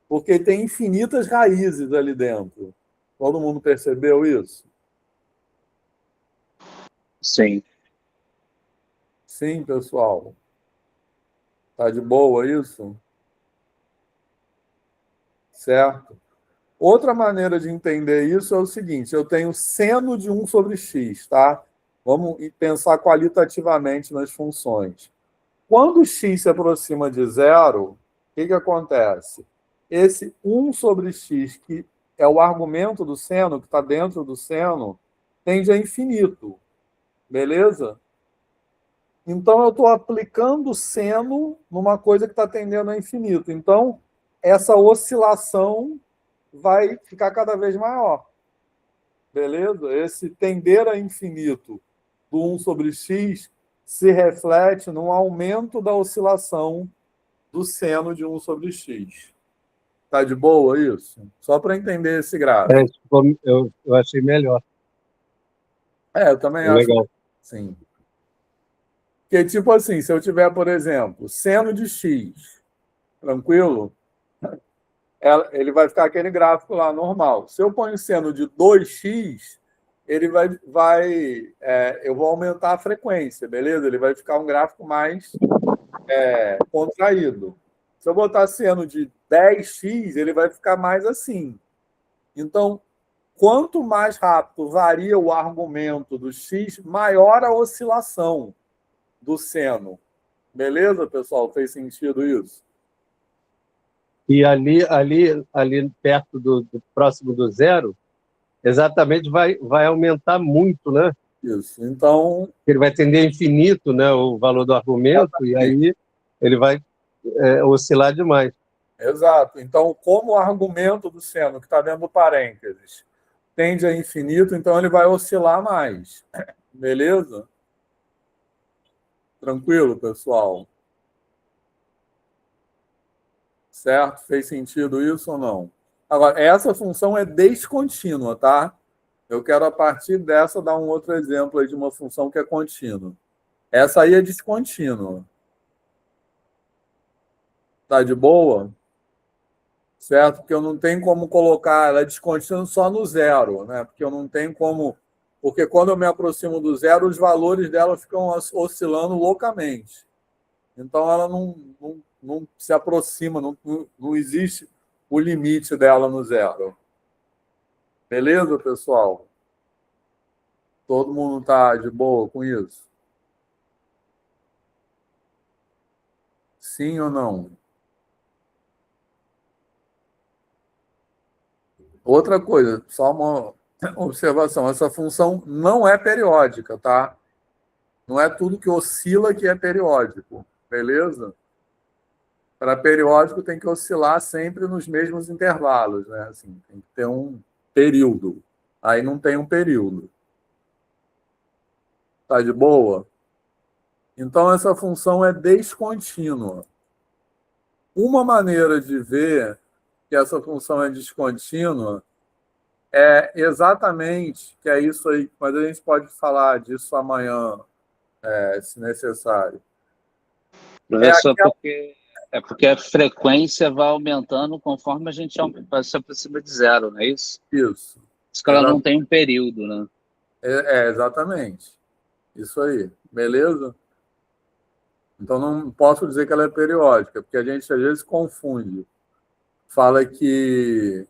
porque tem infinitas raízes ali dentro. Todo mundo percebeu isso? Sim. Sim, pessoal. Tá de boa isso? Certo? Outra maneira de entender isso é o seguinte: eu tenho seno de 1 sobre x, tá? Vamos pensar qualitativamente nas funções. Quando x se aproxima de 0, o que acontece? Esse 1 sobre x, que é o argumento do seno, que está dentro do seno, tende a infinito. Beleza? Então, eu estou aplicando seno numa coisa que está tendendo a infinito. Então, essa oscilação vai ficar cada vez maior. Beleza? Esse tender a infinito do 1 sobre x se reflete num aumento da oscilação do seno de 1 sobre x. Tá de boa isso? Só para entender esse gráfico. Eu achei melhor. Eu também acho. Legal. Sim. Porque, tipo assim, se eu tiver, por exemplo, seno de x, tranquilo? Ele vai ficar aquele gráfico lá normal. Se eu ponho seno de 2x, ele eu vou aumentar a frequência, beleza? Ele vai ficar um gráfico mais contraído. Se eu botar seno de 10x, ele vai ficar mais assim. Então, quanto mais rápido varia o argumento do x, maior a oscilação do seno. Beleza, pessoal? Fez sentido isso? E ali perto do próximo do zero, exatamente vai aumentar muito, né? Isso. Então, ele vai tender a infinito, né, o valor do argumento, e aí ele vai oscilar demais. Exato. Então, como o argumento do seno, que está dentro do parênteses, tende a infinito, então ele vai oscilar mais. Beleza? Tranquilo, pessoal? Certo? Fez sentido isso ou não? Agora, essa função é descontínua, tá? Eu quero, a partir dessa, dar um outro exemplo aí de uma função que é contínua. Essa aí é descontínua. Tá de boa? Certo? Porque eu não tenho como colocar ela descontínua só no zero, né? Porque eu não tenho como... Porque quando eu me aproximo do zero, os valores dela ficam oscilando loucamente. Então, ela não se aproxima, não existe o limite dela no zero. Beleza, pessoal? Todo mundo está de boa com isso? Sim ou não? Outra coisa, só uma observação. Essa função não é periódica, tá? Não é tudo que oscila que é periódico. Beleza? Para periódico tem que oscilar sempre nos mesmos intervalos, né? Assim, tem que ter um período. Aí não tem um período. Tá de boa? Então, essa função é descontínua. Uma maneira de ver que essa função é descontínua é exatamente, que é isso aí, mas a gente pode falar disso amanhã, se necessário. Professor, porque a frequência vai aumentando conforme a gente se aproxima de zero, não é isso? Isso. Isso que ela não tem um período, né? Exatamente. Isso aí. Beleza? Então, não posso dizer que ela é periódica, porque a gente às vezes confunde. Fala que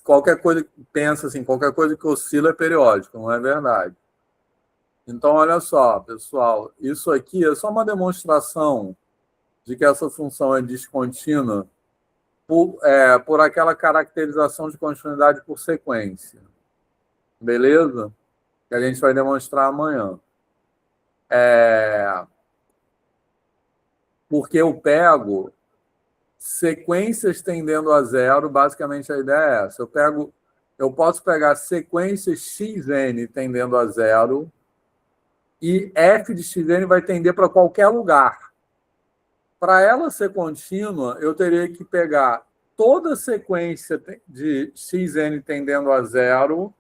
qualquer coisa que pensa assim, qualquer coisa que oscila é periódica, não é verdade. Então, olha só, pessoal, isso aqui é só uma demonstração de que essa função é descontínua por aquela caracterização de continuidade por sequência. Beleza? Que a gente vai demonstrar amanhã. Porque eu pego sequências tendendo a zero, basicamente a ideia é essa. Eu posso pegar sequências xn tendendo a zero e f de xn vai tender para qualquer lugar. Para ela ser contínua, eu teria que pegar toda sequência de xn tendendo a zero,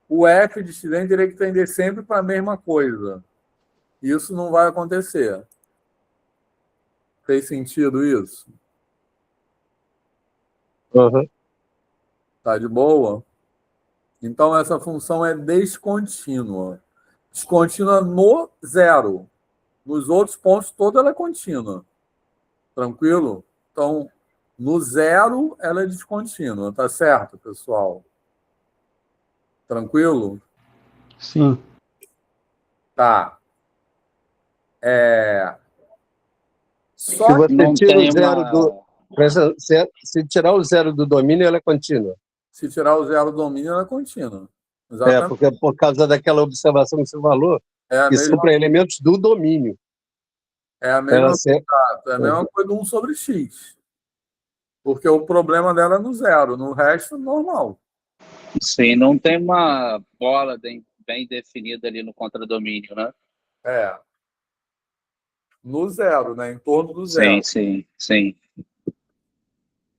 o f de xn teria que tender sempre para a mesma coisa. Isso não vai acontecer. Fez sentido isso? Uhum. Tá de boa? Então, essa função é descontínua. Descontínua no zero. Nos outros pontos, toda ela é contínua. Tranquilo? Então, no zero, ela é descontínua. Tá certo, pessoal? Tranquilo? Sim. Tá. Só Se você Não tira tem o zero do... Se tirar o zero do domínio, ela é contínua. se tirar o zero do domínio, ela é contínua. Exatamente. Porque por causa daquela observação que você falou, que são para elementos do domínio. É a mesma coisa de 1 sobre x. Porque o problema dela é no zero, no resto, normal. Sim, não tem uma bola bem definida ali no contradomínio, né? No zero, né? Em torno do zero. Sim.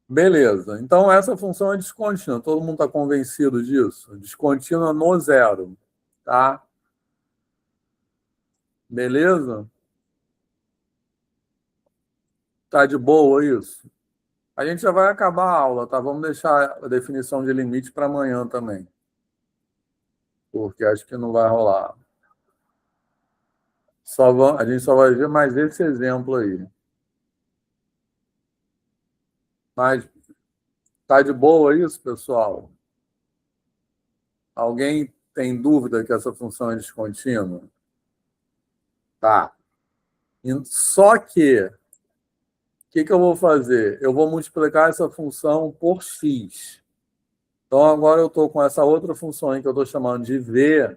Beleza. Então, essa função é descontínua. Todo mundo está convencido disso? Descontínua no zero. Tá? Beleza? Tá de boa isso? A gente já vai acabar a aula, tá? Vamos deixar a definição de limite para amanhã também. Porque acho que não vai rolar. A gente só vai ver mais esse exemplo aí. Mas tá de boa isso, pessoal? Alguém tem dúvida que essa função é descontínua? Tá. Só que, o que eu vou fazer? Eu vou multiplicar essa função por x. Então, agora eu estou com essa outra função aí que eu estou chamando de v,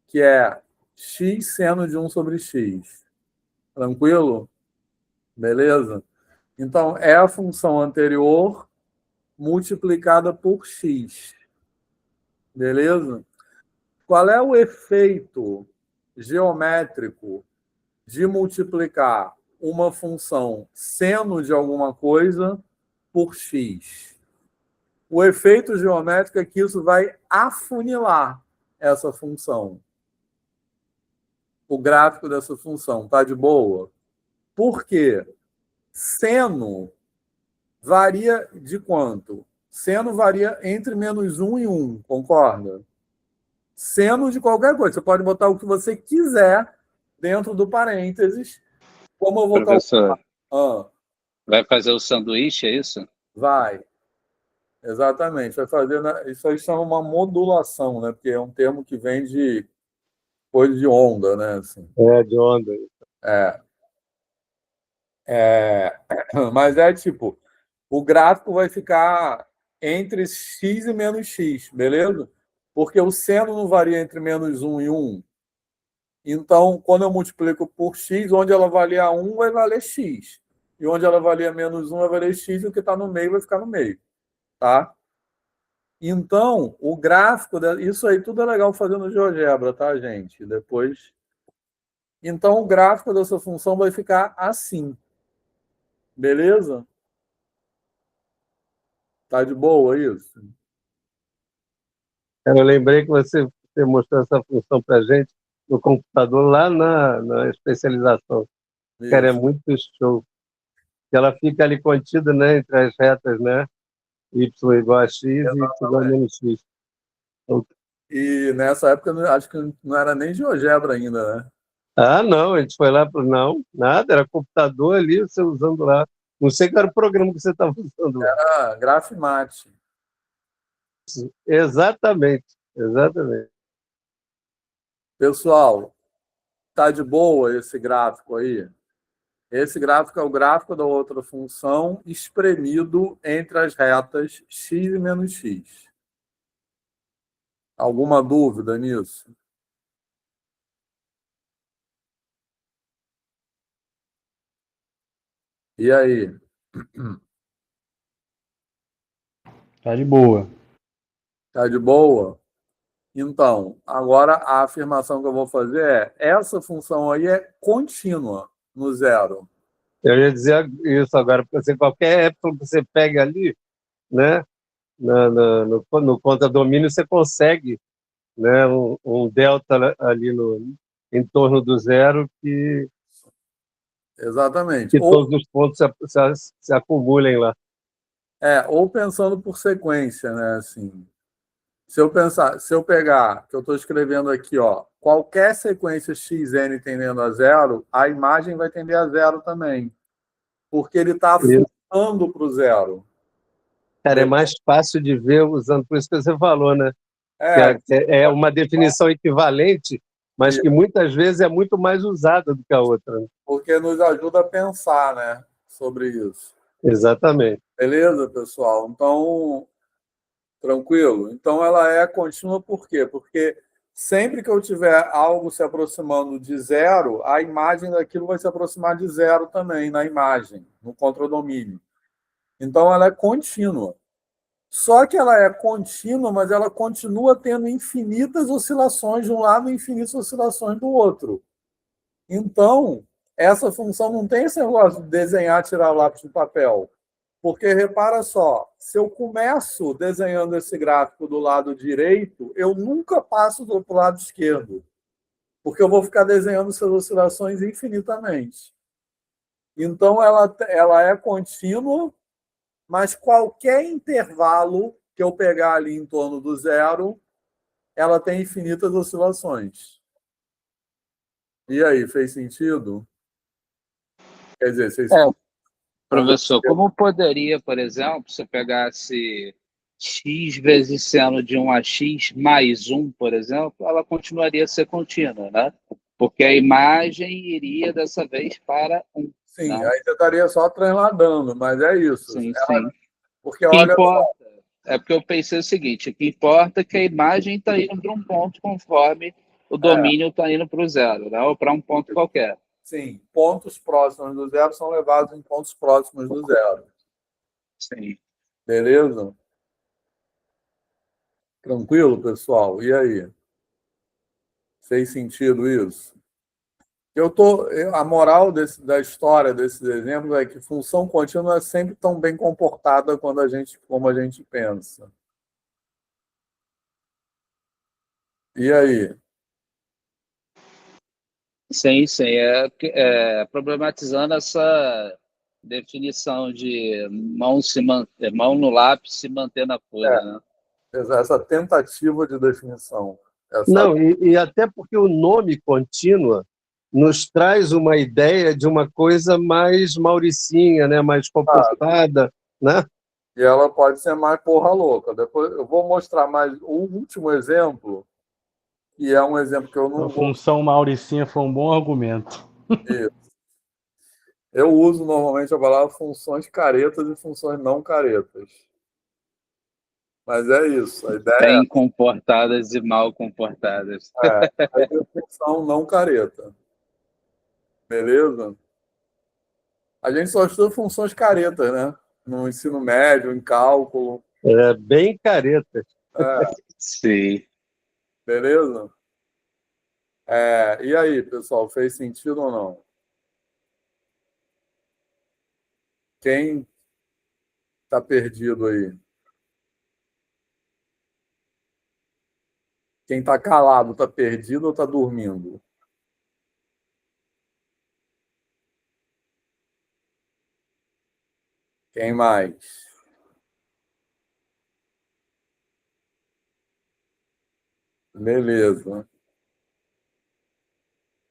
que é x seno de 1 sobre x. Tranquilo? Beleza? Então, é a função anterior multiplicada por x. Beleza? Qual é o efeito geométrico de multiplicar uma função seno de alguma coisa por x? O efeito geométrico é que isso vai afunilar essa função. O gráfico dessa função. Tá de boa? Por quê? Seno varia de quanto? Seno varia entre -1 e 1, concorda? Seno de qualquer coisa. Você pode botar o que você quiser dentro do parênteses. Como eu vou Professor, calcular? vai fazer o sanduíche, é isso? Vai. Exatamente. Vai fazer. Isso aí chama uma modulação, né? Porque é um termo que vem de coisa de onda, né? Assim. De onda. Mas é tipo, o gráfico vai ficar entre x e menos x, beleza? Porque o seno não varia entre -1 e 1. Então, quando eu multiplico por x, onde ela valia 1 vai valer x. E onde ela valia -1 vai valer x, e o que está no meio vai ficar no meio. Tá? Então, o gráfico... Isso aí tudo é legal fazer no GeoGebra, tá, gente? Depois... Então, o gráfico dessa função vai ficar assim. Beleza? Tá de boa isso? Eu lembrei que você mostrou essa função para a gente no computador lá na especialização. Isso. Cara, é muito show. Ela fica ali contida, né, entre as retas, né? Y igual a x e y menos x. E nessa época, acho que não era nem GeoGebra ainda, né? Ah, não, a gente foi lá para... Não, nada, era computador ali, você usando lá. Não sei qual era o programa que você estava usando lá. Era Grafimate. Exatamente. Pessoal, tá de boa esse gráfico aí? Esse gráfico é o gráfico da outra função espremido entre as retas x e menos x. Alguma dúvida nisso? E aí? Tá de boa. Tá de boa? Então, agora a afirmação que eu vou fazer é: essa função aí é contínua no zero. Eu ia dizer isso agora, porque assim, qualquer época que você pega ali, né, no contradomínio, você consegue, né, um delta ali em torno do zero Exatamente. que todos os pontos se acumulem lá. Ou pensando por sequência, né? Assim, se eu pegar, que eu estou escrevendo aqui, ó, qualquer sequência xn tendendo a zero, a imagem vai tender a zero também, porque ele está afunilando para o zero. Cara, é mais fácil de ver usando, por isso que você falou, né? Que é uma definição equivalente, mas que muitas vezes é muito mais usada do que a outra. Porque nos ajuda a pensar, né, sobre isso. Exatamente. Beleza, pessoal? Então, tranquilo? Então, ela é contínua por quê? Porque sempre que eu tiver algo se aproximando de zero, a imagem daquilo vai se aproximar de zero também na imagem, no contradomínio. Então, ela é contínua. Só que ela é contínua, mas ela continua tendo infinitas oscilações de um lado e infinitas oscilações do outro. Então, essa função não tem esse negócio de desenhar, tirar o lápis do papel. Porque, repara só, se eu começo desenhando esse gráfico do lado direito, eu nunca passo para o lado esquerdo. Porque eu vou ficar desenhando essas oscilações infinitamente. Então, ela é contínua, mas qualquer intervalo que eu pegar ali em torno do zero, ela tem infinitas oscilações. E aí, fez sentido? Quer dizer, vocês... Professor, como poderia, por exemplo, se eu pegasse x vezes seno de 1 a x mais 1, por exemplo, ela continuaria a ser contínua, né? Porque a imagem iria dessa vez para 1. Sim, né? aí você estaria só transladando, mas é isso. Sim, ela... sim. Porque O que olha importa é porque eu pensei o seguinte: o que importa é que a imagem está indo para um ponto conforme o domínio está indo para o zero, né? Ou para um ponto qualquer. Sim, pontos próximos do zero são levados em pontos próximos do zero. Sim. Beleza? Tranquilo, pessoal? E aí? Fez sentido isso? A moral da história desses exemplos é que função contínua é sempre tão bem comportada como a gente pensa. E aí? Sim, sim. Problematizando essa definição de mão no lápis se manter na folha, né? Essa tentativa de definição. Não, e até porque o nome contínua nos traz uma ideia de uma coisa mais mauricinha, né? Mais comportada, né? E ela pode ser mais porra louca. Depois eu vou mostrar mais o último exemplo, que é um exemplo que eu não A função mauricinha foi um bom argumento. Isso. Eu uso normalmente a palavra funções caretas e funções não caretas. Mas é isso, a ideia Bem comportadas e mal comportadas. a função não careta. Beleza? A gente só estuda funções caretas, né? No ensino médio, em cálculo. É bem careta. Sim. Beleza? E aí, pessoal, fez sentido ou não? Quem está perdido aí? Quem está calado está perdido ou está dormindo? Quem mais? Beleza.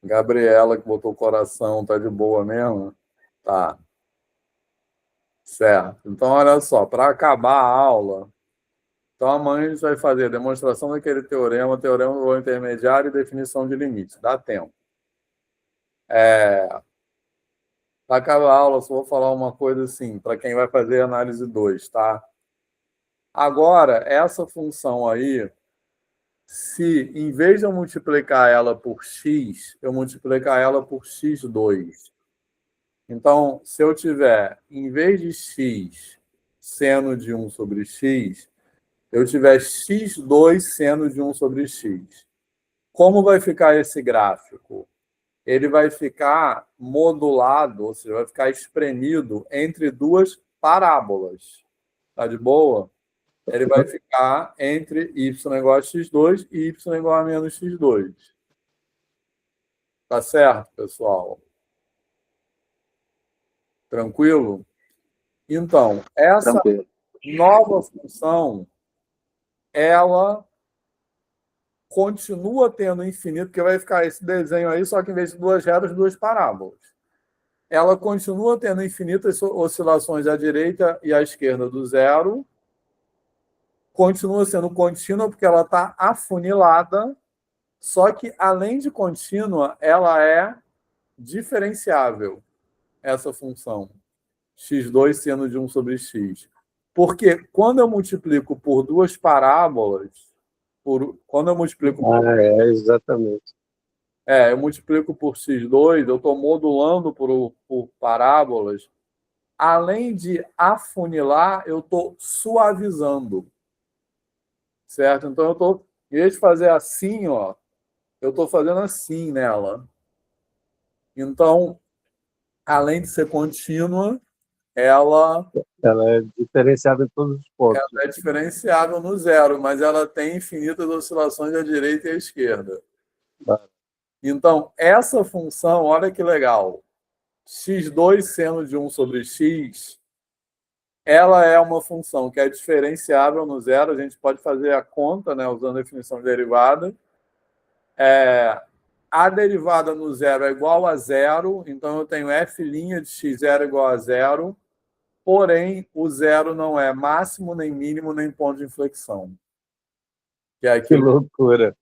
Gabriela, que botou o coração, tá de boa mesmo? Tá. Certo. Então, olha só, para acabar a aula, então amanhã a gente vai fazer a demonstração daquele teorema do intermediário e definição de limite. Dá tempo. Para acabar a aula, só vou falar uma coisa assim, para quem vai fazer análise 2, tá? Agora, essa função aí, se em vez de eu multiplicar ela por x, eu multiplicar ela por x2. Então, se eu tiver, em vez de x seno de 1 sobre x, eu tiver x2 seno de 1 sobre x. Como vai ficar esse gráfico? Ele vai ficar modulado, ou seja, vai ficar espremido entre duas parábolas. Tá de boa? Ele vai ficar entre y igual a x2 e y igual a menos x2. Tá certo, pessoal? Tranquilo? Então, essa Tranquilo. nova função, ela continua tendo infinito, porque vai ficar esse desenho aí, só que em vez de duas retas, duas parábolas. Ela continua tendo infinitas oscilações à direita e à esquerda do zero, continua sendo contínua porque ela está afunilada, só que, além de contínua, ela é diferenciável, essa função, x2 seno de 1 sobre x. Porque quando eu multiplico por duas parábolas, Quando eu multiplico Exatamente. eu multiplico por x2, eu estou modulando por parábolas. Além de afunilar, eu estou suavizando. Certo? Então, em vez de fazer assim, ó, eu estou fazendo assim nela. Então, além de ser contínua, ela Ela é diferenciada em todos os pontos. é diferenciável no zero, mas ela tem infinitas oscilações à direita e à esquerda. Então, essa função, olha que legal. x2 seno de 1 sobre x, ela é uma função que é diferenciável no zero. A gente pode fazer a conta, né, usando a definição de derivada. A derivada no zero é igual a zero, então eu tenho f' de x0 igual a zero, porém o zero não é máximo, nem mínimo, nem ponto de inflexão. Que loucura.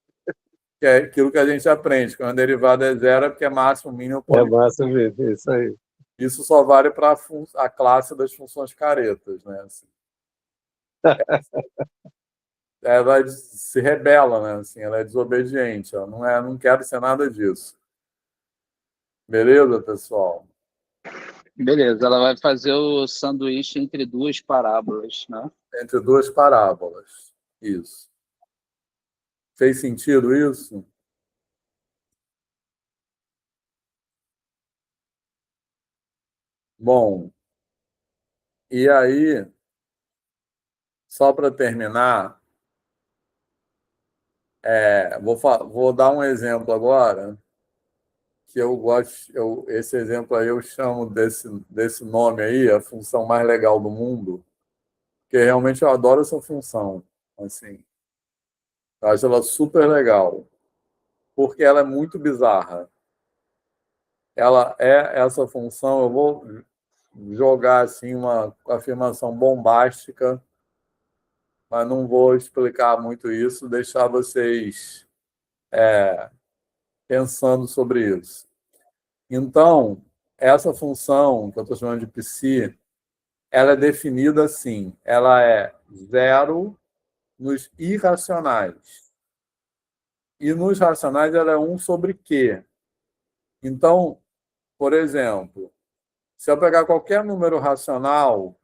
Que é aquilo que a gente aprende. Quando a derivada é zero, é porque é máximo, mínimo, ponto de massa mesmo, isso aí. Isso só vale para a classe das funções caretas, né? Assim. Ela se rebela, né? Assim, ela é desobediente. Ela não quer ser nada disso. Beleza, pessoal? Beleza, ela vai fazer o sanduíche entre duas parábolas, né? Entre duas parábolas. Isso. Fez sentido isso? Bom, e aí, só para terminar, vou dar um exemplo agora, que eu gosto, esse exemplo aí eu chamo desse nome aí, a função mais legal do mundo, porque realmente eu adoro essa função. Assim, eu acho ela super legal, porque ela é muito bizarra. Ela é essa função, eu vou jogar assim uma afirmação bombástica, mas não vou explicar muito isso, deixar vocês pensando sobre isso. Então, essa função que eu estou chamando de psi, ela é definida assim, ela é zero nos irracionais. E nos racionais ela é 1 sobre Q. Então, por exemplo, se eu pegar qualquer número racional,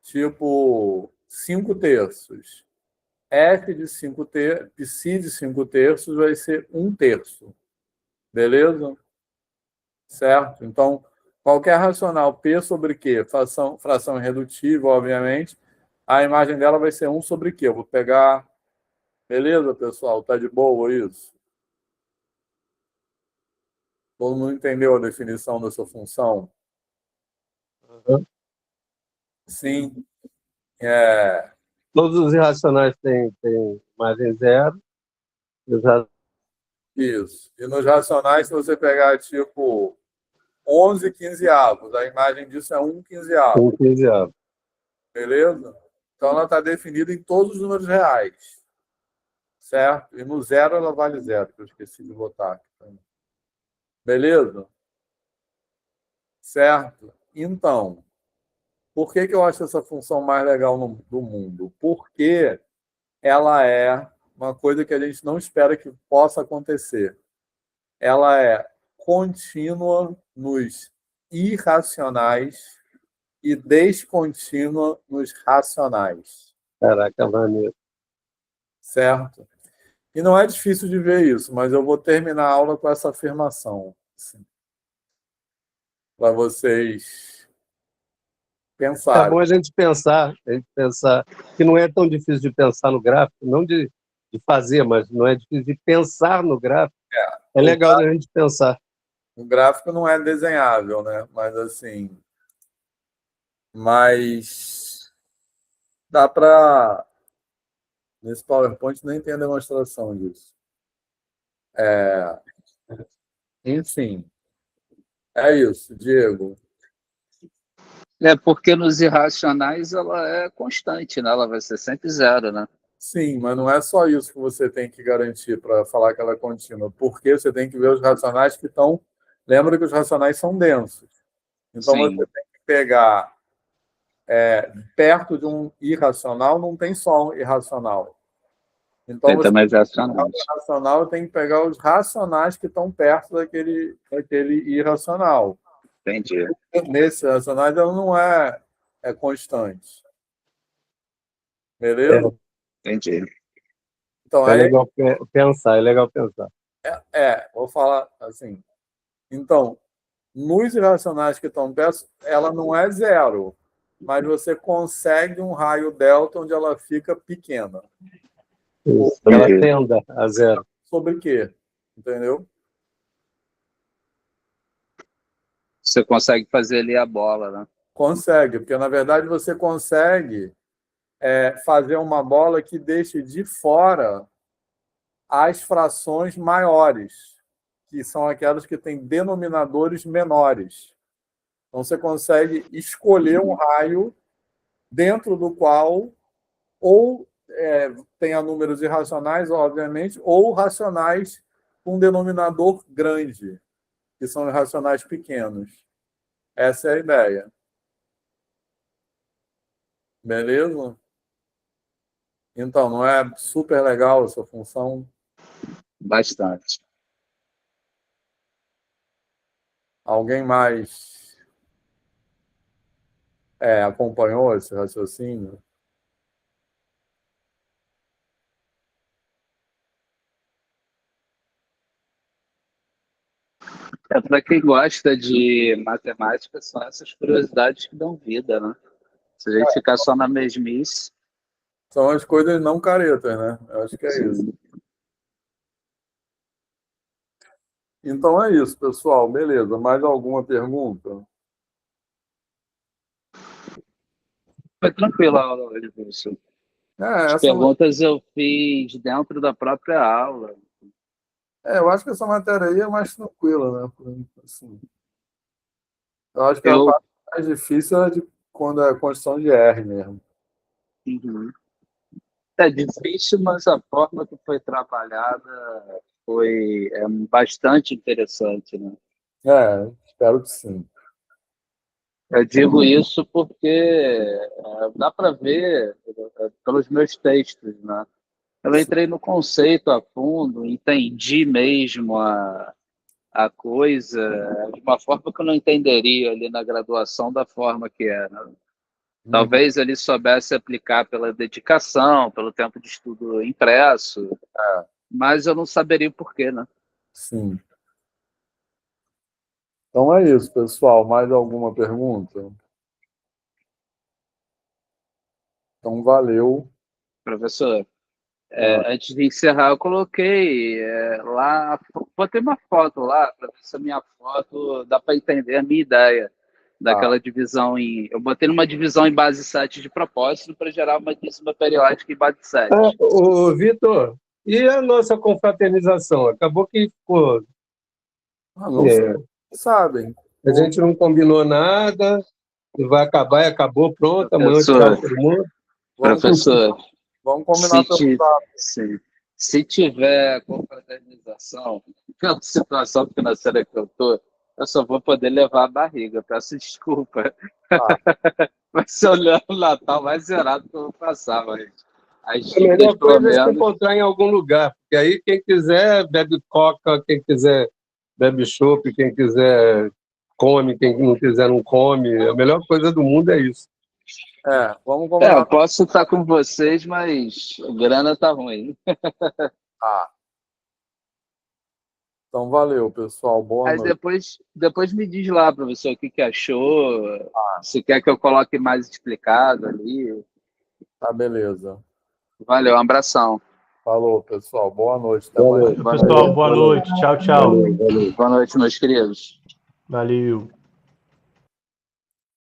tipo 5 terços, f de 5 terços, psi de 5 terços vai ser 1 terço. Beleza? Certo? Então, qualquer racional P sobre Q, fração irredutível, obviamente, a imagem dela vai ser 1 sobre Q. Eu vou pegar... Beleza, pessoal? Tá de boa isso? Todo mundo entendeu a definição dessa função? Uhum. Sim. Todos os irracionais têm margem zero. Isso. E nos racionais, se você pegar, tipo, 11 quinzeavos, a imagem disso é 1 quinzeavo. 1 quinzeavo. Beleza? Então, ela está definida em todos os números reais. Certo? E no zero, ela vale zero, que eu esqueci de botar aqui também. Beleza? Certo? Então, por que eu acho essa função mais legal do mundo? Porque ela é uma coisa que a gente não espera que possa acontecer. Ela é contínua nos irracionais e descontínua nos racionais. Caraca, maneiro. Certo? E não é difícil de ver isso, mas eu vou terminar a aula com essa afirmação. Assim, para vocês É pensarem. bom a gente pensar que não é tão difícil de pensar no gráfico, não de fazer, mas não é difícil de pensar no gráfico. É legal a gente pensar. O gráfico não é desenhável, né? Mas assim, dá para nesse PowerPoint nem tem a demonstração disso. Enfim, é isso, Diego. É porque nos irracionais ela é constante, né? Ela vai ser sempre zero, né? Sim, mas não é só isso que você tem que garantir para falar que ela é contínua, porque você tem que ver os racionais que estão... Lembra que os racionais são densos. Então, Sim. você tem que pegar perto de um irracional, não tem só um irracional. Então, Tem você também os racionais. racional tem que pegar os racionais que estão perto daquele irracional. Entendi. Nesse racionais, ela não é constante. É, Beleza? Entendi. Então, é aí, legal pensar, é legal pensar. vou falar assim. Então, nos irracionais que estão perto, ela não é zero, mas você consegue um raio delta onde ela fica pequena. Isso. Ela Entendi. tenda a zero. Sobre quê? Entendeu? Você consegue fazer ali a bola, né? Consegue, porque na verdade você consegue fazer uma bola que deixe de fora as frações maiores, que são aquelas que têm denominadores menores. Então você consegue escolher um raio dentro do qual ou tenha números irracionais, obviamente, ou racionais com denominador grande, que são irracionais pequenos. Essa é a ideia. Beleza? Então, não é super legal essa função? Bastante. Alguém mais acompanhou esse raciocínio? Para quem gosta de matemática, são essas curiosidades que dão vida, né? Se a gente ficar só na mesmice, São as coisas não caretas, né? Eu acho que é isso. sim. Então é isso, pessoal. Beleza. Mais alguma pergunta? Foi tranquilo a aula hoje, professor. As Essa, perguntas eu fiz dentro da própria aula. eu acho que essa matéria aí é mais tranquila, né? Assim, eu acho que a Eu, parte mais difícil é de quando é a construção de R mesmo. Uhum. É difícil, mas a forma que foi trabalhada foi bastante interessante, né? Espero que sim. Eu digo isso porque dá para ver pelos meus textos, né? Eu entrei no conceito a fundo, entendi mesmo a coisa de uma forma que eu não entenderia ali na graduação da forma que era. Uhum. Talvez ele soubesse aplicar pela dedicação, pelo tempo de estudo impresso, É, mas eu não saberia o porquê, né? sim. Então é isso, pessoal. Mais alguma pergunta? Então, valeu. Professor, Ah, antes de encerrar, eu coloquei lá, botei uma foto lá para ver se a minha foto dá para entender a minha ideia tá. daquela divisão em. Eu botei numa divisão em base 7 de propósito para gerar uma dízima periódica em base 7. Ô, Vitor, e a nossa confraternização? Acabou que ficou. Não sabem. A gente não combinou nada, e vai acabar e acabou, pronto, amanhã tchau Professor, todo mundo. Vamos, professor, vamos combinar se, pelo ti- sábado. sim, se tiver confraternização, pela situação financeira que eu só vou poder levar a barriga, peço desculpa. Tá. Vai ser o Natal mais zerado que eu vou passar, mas as A dívidas, melhor pelo coisa é se menos. encontrar em algum lugar, porque aí quem quiser bebe coca, quem quiser bebe chopp, quem quiser come, quem não quiser não come. A melhor coisa do mundo é isso. Vamos Eu combinar. posso estar com vocês, mas a grana tá ruim. Tá. Então, valeu, pessoal. Boa Mas noite. depois me diz lá, professor, o que que achou, se quer que eu coloque mais explicado ali. Tá, beleza. Valeu, um abração. Falou, pessoal. Boa noite. Até mais. Valeu. Valeu, Boa pessoal. noite. Boa noite. Tchau, tchau. Valeu. Boa noite, meus queridos. Valeu.